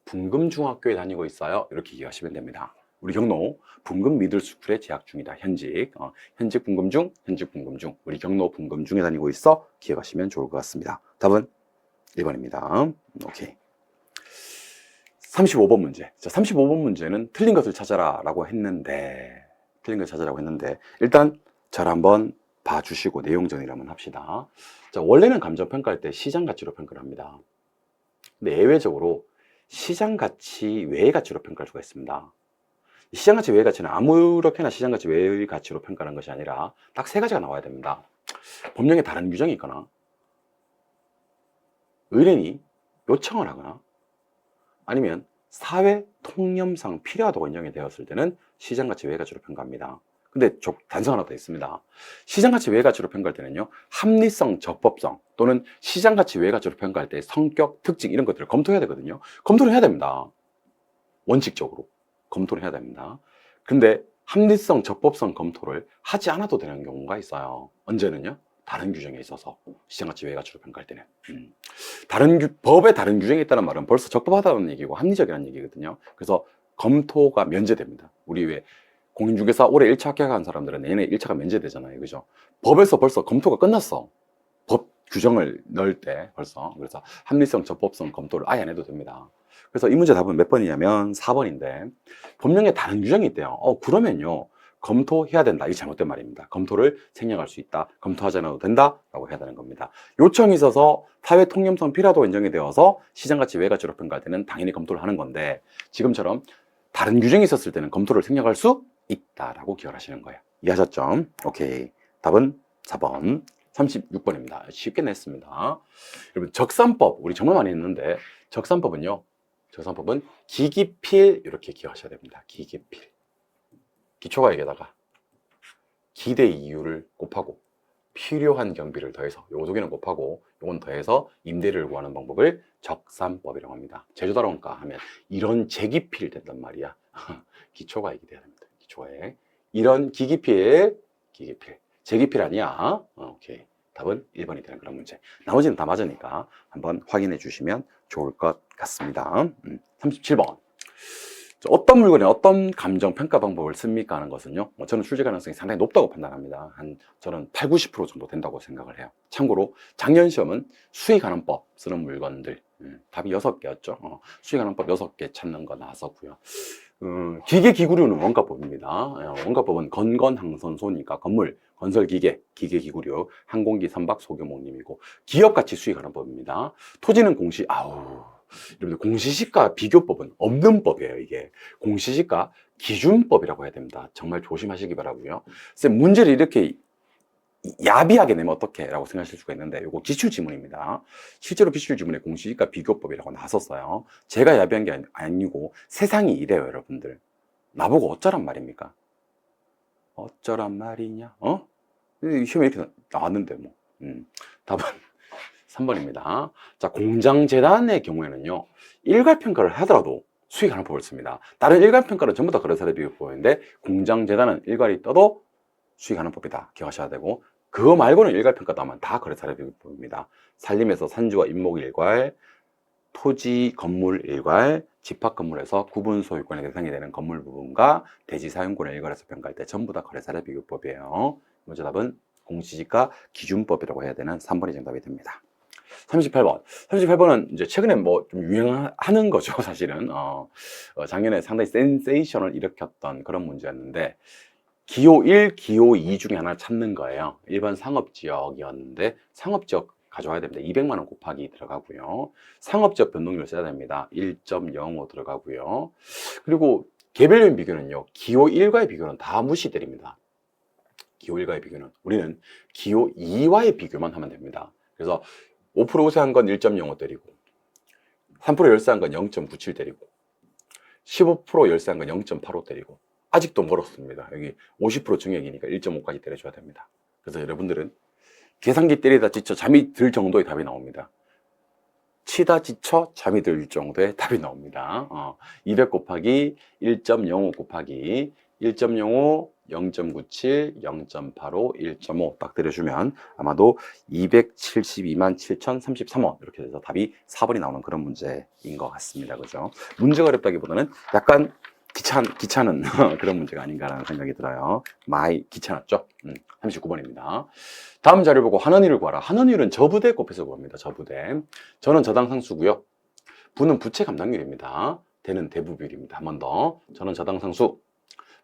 분금중학교에 다니고 있어요. 이렇게 이해하시면 됩니다. 우리 경로 분금 미들스쿨에 재학 중이다. 현직 분금중, 우리 경로 분금중에 다니고 있어. 기억하시면 좋을 것 같습니다. 답은 1번입니다. 오케이. 35번 문제. 자, 35번 문제는 틀린 것을 찾아라라고 했는데 일단 잘 한번 봐주시고 내용 정리를 한번 합시다. 자, 원래는 감정평가할 때 시장 가치로 평가를 합니다. 근데 예외적으로 시장 가치 외의 가치로 평가할 수가 있습니다. 시장 가치 외의 가치는 아무렇게나 시장 가치 외의 가치로 평가하는 것이 아니라 딱 세 가지가 나와야 됩니다. 법령에 다른 규정이 있거나 의뢰인이 요청을 하거나 아니면 사회 통념상 필요하다고 인정이 되었을 때는 시장 가치 외의 가치로 평가합니다. 근데 단서 하나 더 있습니다. 시장 가치 외의 가치로 평가할 때는요, 합리성, 적법성 또는 시장 가치 외의 가치로 평가할 때 성격, 특징 이런 것들을 검토해야 되거든요. 검토를 해야 됩니다. 원칙적으로 검토를 해야 됩니다. 근데 합리성, 적법성 검토를 하지 않아도 되는 경우가 있어요. 언제는요? 다른 규정에 있어서 시장 가치 외의 가치로 평가할 때는 법에 다른 규정이 있다는 말은 벌써 적법하다는 얘기고 합리적이라는 얘기거든요. 그래서 검토가 면제됩니다. 우리 왜 공인중개사 올해 1차 합격한 사람들은 내년에 1차가 면제되잖아요. 그죠? 법에서 벌써 검토가 끝났어. 법 규정을 넣을 때 벌써. 그래서 합리성, 적법성 검토를 아예 안 해도 됩니다. 그래서 이 문제 답은 몇 번이냐면 4번인데 법령에 다른 규정이 있대요. 그러면요. 검토해야 된다. 이게 잘못된 말입니다. 검토를 생략할 수 있다. 검토하지 않아도 된다. 라고 해야 되는 겁니다. 요청이 있어서 사회 통념성 필요하다고 인정이 되어서 시장가치 외가치로 평가할 때는 당연히 검토를 하는 건데 지금처럼 다른 규정이 있었을 때는 검토를 생략할 수 있다라고 기억하시는 거예요. 이해하셨죠? 오케이. 답은 4번. 36번입니다. 쉽게 냈습니다. 여러분, 적산법. 우리 정말 많이 했는데 적산법은 기기필 이렇게 기억하셔야 됩니다. 기기필. 기초가액에다가 기대 이유를 곱하고 필요한 경비를 더해서 요 두 개는 곱하고 요건 더해서 임대료를 구하는 방법을 적산법이라고 합니다. 제조다론가 하면 이런 재기필 된단 말이야. 기초가액이 돼야 됩니다. 기초가액. 이런 기기필. 재기필 아니야. 오케이. 답은 1번이 되는 그런 문제. 나머지는 다 맞으니까 한번 확인해 주시면 좋을 것 같습니다. 37번. 어떤 물건에 어떤 감정 평가 방법을 씁니까 하는 것은요, 저는 출제 가능성이 상당히 높다고 판단합니다. 저는 8, 90% 정도 된다고 생각을 해요. 참고로 작년 시험은 수익환원법 쓰는 물건들, 답이 6개였죠. 수익환원법 6개 찾는 거 나왔었고요. 기계기구류는 원가법입니다. 원가법은 건건항선소니까 건물, 건설기계, 기계기구류, 항공기, 선박, 소규모님이고, 기업가치 수익환원법입니다. 토지는 여러분들 공시지가 비교법은 없는 법이에요. 이게 공시지가 기준법이라고 해야 됩니다. 정말 조심하시기 바라고요. 쌤, 문제를 이렇게 야비하게 내면 어떡해? 라고 생각하실 수가 있는데, 이거 기출지문입니다. 실제로 기출지문에 공시지가 비교법이라고 나섰어요. 제가 야비한 게 아니고 세상이 이래요, 여러분들. 나보고 어쩌란 말입니까? 어쩌란 말이냐? 시험에 이렇게 나왔는데 뭐. 답은 3번입니다. 자, 공장재단의 경우에는요, 일괄평가를 하더라도 수익환원법을 씁니다. 다른 일괄평가는 전부 다 거래사례비교법인데, 공장재단은 일괄이 떠도 수익환원법이다. 기억하셔야 되고, 그거 말고는 일괄평가도 하면 다 거래사례비교법입니다. 산림에서 산지와 임목 일괄, 토지, 건물 일괄, 집합건물에서 구분 소유권의 대상이 되는 건물 부분과 대지 사용권을 일괄해서 평가할 때 전부 다 거래사례비교법이에요. 먼저 답은 공시지가 기준법이라고 해야 되는 3번이 정답이 됩니다. 38번. 38번은 이제 최근에 뭐 좀 유행하는 거죠, 사실은. 작년에 상당히 센세이션을 일으켰던 그런 문제였는데, 기호 1, 기호 2 중에 하나 찾는 거예요. 일반 상업지역이었는데, 상업지역 가져와야 됩니다. 200만 원 곱하기 들어가고요. 상업지역 변동률 써야 됩니다. 1.05 들어가고요. 그리고 개별요인 비교는요, 기호 1과의 비교는 다 무시드립니다. 기호 1과의 비교는. 우리는 기호 2와의 비교만 하면 됩니다. 그래서 5% 우세한 건 1.05 때리고, 3% 열세한 건 0.97 때리고, 15% 열세한 건 0.85 때리고, 아직도 멀었습니다. 여기 50% 증액이니까 1.5까지 때려줘야 됩니다. 그래서 여러분들은 계산기 때리다 지쳐 잠이 들 정도의 답이 나옵니다. 치다 지쳐 잠이 들 정도의 답이 나옵니다. 200 곱하기 1.05 곱하기 1.05, 0.97, 0.85, 1.5 딱 때려주면 아마도 272만 7,033원 이렇게 돼서 답이 4번이 나오는 그런 문제인 것 같습니다. 그죠? 문제가 어렵다기보다는 약간 귀찮은 그런 문제가 아닌가라는 생각이 들어요. 많이 귀찮았죠? 39번입니다. 다음 자료 보고 한원율을 구하라. 한원율은 저부대 곱해서 구합니다. 저부대. 저는 저당상수고요. 부는 부채 감당률입니다. 대는 대부비율입니다. 한 번 더. 저는 저당상수.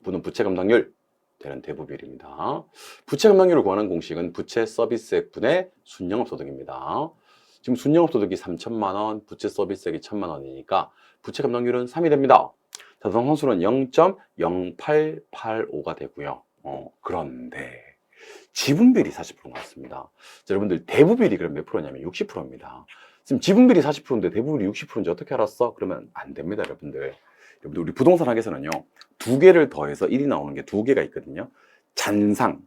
부는 부채 감당률. 대는 대부비율입니다. 부채 감당률을 구하는 공식은 부채 서비스액 분의 순영업소득입니다. 지금 순영업소득이 3천만 원, 부채 서비스액이 1천만 원이니까 부채 감당률은 3이 됩니다. 저당상수는 0.0885가 되고요. 그런데 지분비율이 40% 나왔습니다. 여러분들 대부비율이 그럼 몇 프로냐면 60%입니다. 지금 지분비율이 40%인데 대부비율이 60%인지 어떻게 알았어? 그러면 안 됩니다, 여러분들. 여러분들 우리 부동산 학에서는요, 2개를 더해서 1이 나오는 게 2개가 있거든요. 잔상,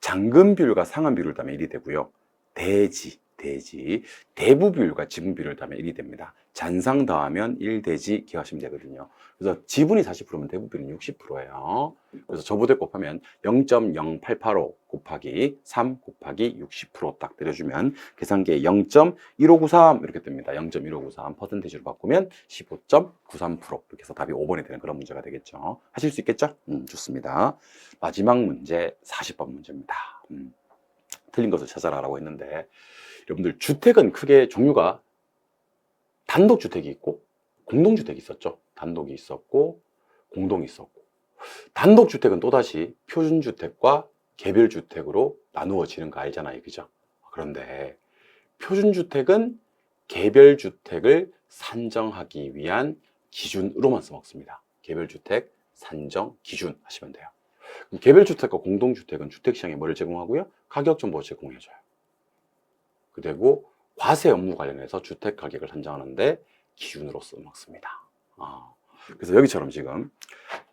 잔금비율과 상환비율을 따면 1이 되고요. 대부비율과 지분비율을 따면 1이 됩니다. 잔상 더하면 1대지 기억하시면 되거든요. 그래서 지분이 40%면 대부비율은 60%예요. 그래서 저부대 곱하면 0.0885 곱하기 3 곱하기 60% 딱 때려주면 계산기에 0.1593 이렇게 뜹니다. 0.1593 퍼센테이지로 바꾸면 15.93% 이렇게 해서 답이 5번이 되는 그런 문제가 되겠죠. 하실 수 있겠죠? 좋습니다. 마지막 문제 40번 문제입니다. 틀린 것을 찾아라라고 했는데, 여러분들 주택은 크게 종류가 단독주택이 있고 공동주택이 있었죠. 단독이 있었고 공동이 있었고, 단독주택은 또다시 표준주택과 개별주택으로 나누어지는 거 알잖아요. 그죠? 그런데 표준주택은 개별주택을 산정하기 위한 기준으로만 써먹습니다. 개별주택 산정 기준 하시면 돼요. 개별주택과 공동주택은 주택시장에 뭐를 제공하고요? 가격정보를 제공해줘요. 그리고 과세 업무 관련해서 주택가격을 산정하는데 기준으로 써먹습니다. 그래서 여기처럼 지금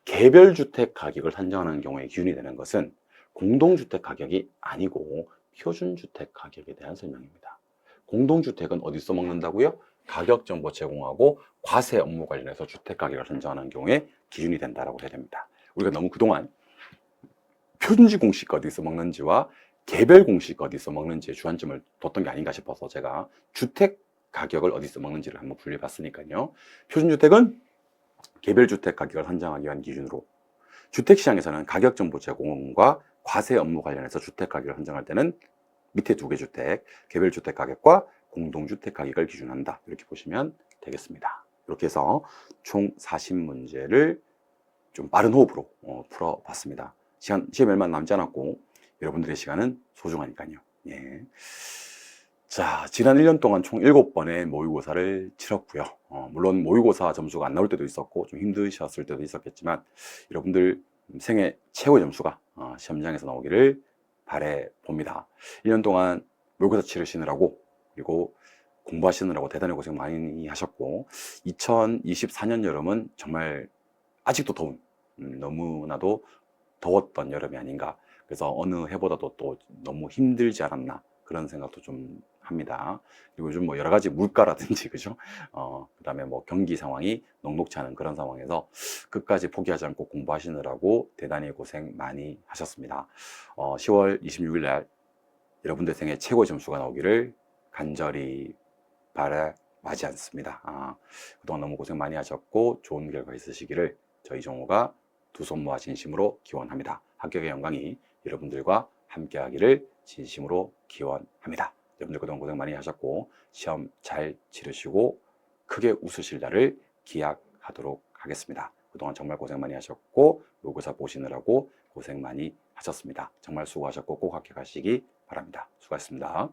개별주택 가격을 산정하는 경우에 기준이 되는 것은 공동주택 가격이 아니고 표준주택 가격에 대한 설명입니다. 공동주택은 어디 써먹는다고요? 가격정보 제공하고 과세 업무 관련해서 주택가격을 산정하는 경우에 기준이 된다고 해야 됩니다. 우리가 너무 그동안 표준지 공식 어디서 먹는지와 개별 공식 어디서 먹는지에 주안점을 뒀던 게 아닌가 싶어서 제가 주택 가격을 어디서 먹는지를 한번 분류해 봤으니까요. 표준주택은 개별주택 가격을 산정하기 위한 기준으로 주택시장에서는 가격정보 제공과 과세 업무 관련해서 주택 가격을 산정할 때는 밑에 두 개 주택, 개별주택 가격과 공동주택 가격을 기준한다. 이렇게 보시면 되겠습니다. 이렇게 해서 총 40문제를 좀 빠른 호흡으로 풀어봤습니다. 시험이 얼마 남지 않았고 여러분들의 시간은 소중하니까요. 예. 자, 지난 1년 동안 총 7번의 모의고사를 치렀고요. 물론 모의고사 점수가 안 나올 때도 있었고 좀 힘드셨을 때도 있었겠지만 여러분들 생애 최고의 점수가 시험장에서 나오기를 바라봅니다. 1년 동안 모의고사 치르시느라고 그리고 공부하시느라고 대단히 고생 많이 하셨고 2024년 여름은 정말 아직도 더운 너무나도 더웠던 여름이 아닌가. 그래서 어느 해보다도 또 너무 힘들지 않았나 그런 생각도 좀 합니다. 그리고 요즘 뭐 여러 가지 물가라든지 그죠? 그다음에 뭐 경기 상황이 녹록지 않은 그런 상황에서 끝까지 포기하지 않고 공부하시느라고 대단히 고생 많이 하셨습니다. 10월 26일 날 여러분들 생애 최고의 점수가 나오기를 간절히 바라지 않습니다. 그동안 너무 고생 많이 하셨고 좋은 결과 있으시기를 저희 정호가 두 손 모아 진심으로 기원합니다. 합격의 영광이 여러분들과 함께하기를 진심으로 기원합니다. 여러분들 그동안 고생 많이 하셨고 시험 잘 치르시고 크게 웃으실 날을 기약하도록 하겠습니다. 그동안 정말 고생 많이 하셨고 모의고사 보시느라고 고생 많이 하셨습니다. 정말 수고하셨고 꼭 합격하시기 바랍니다. 수고하셨습니다.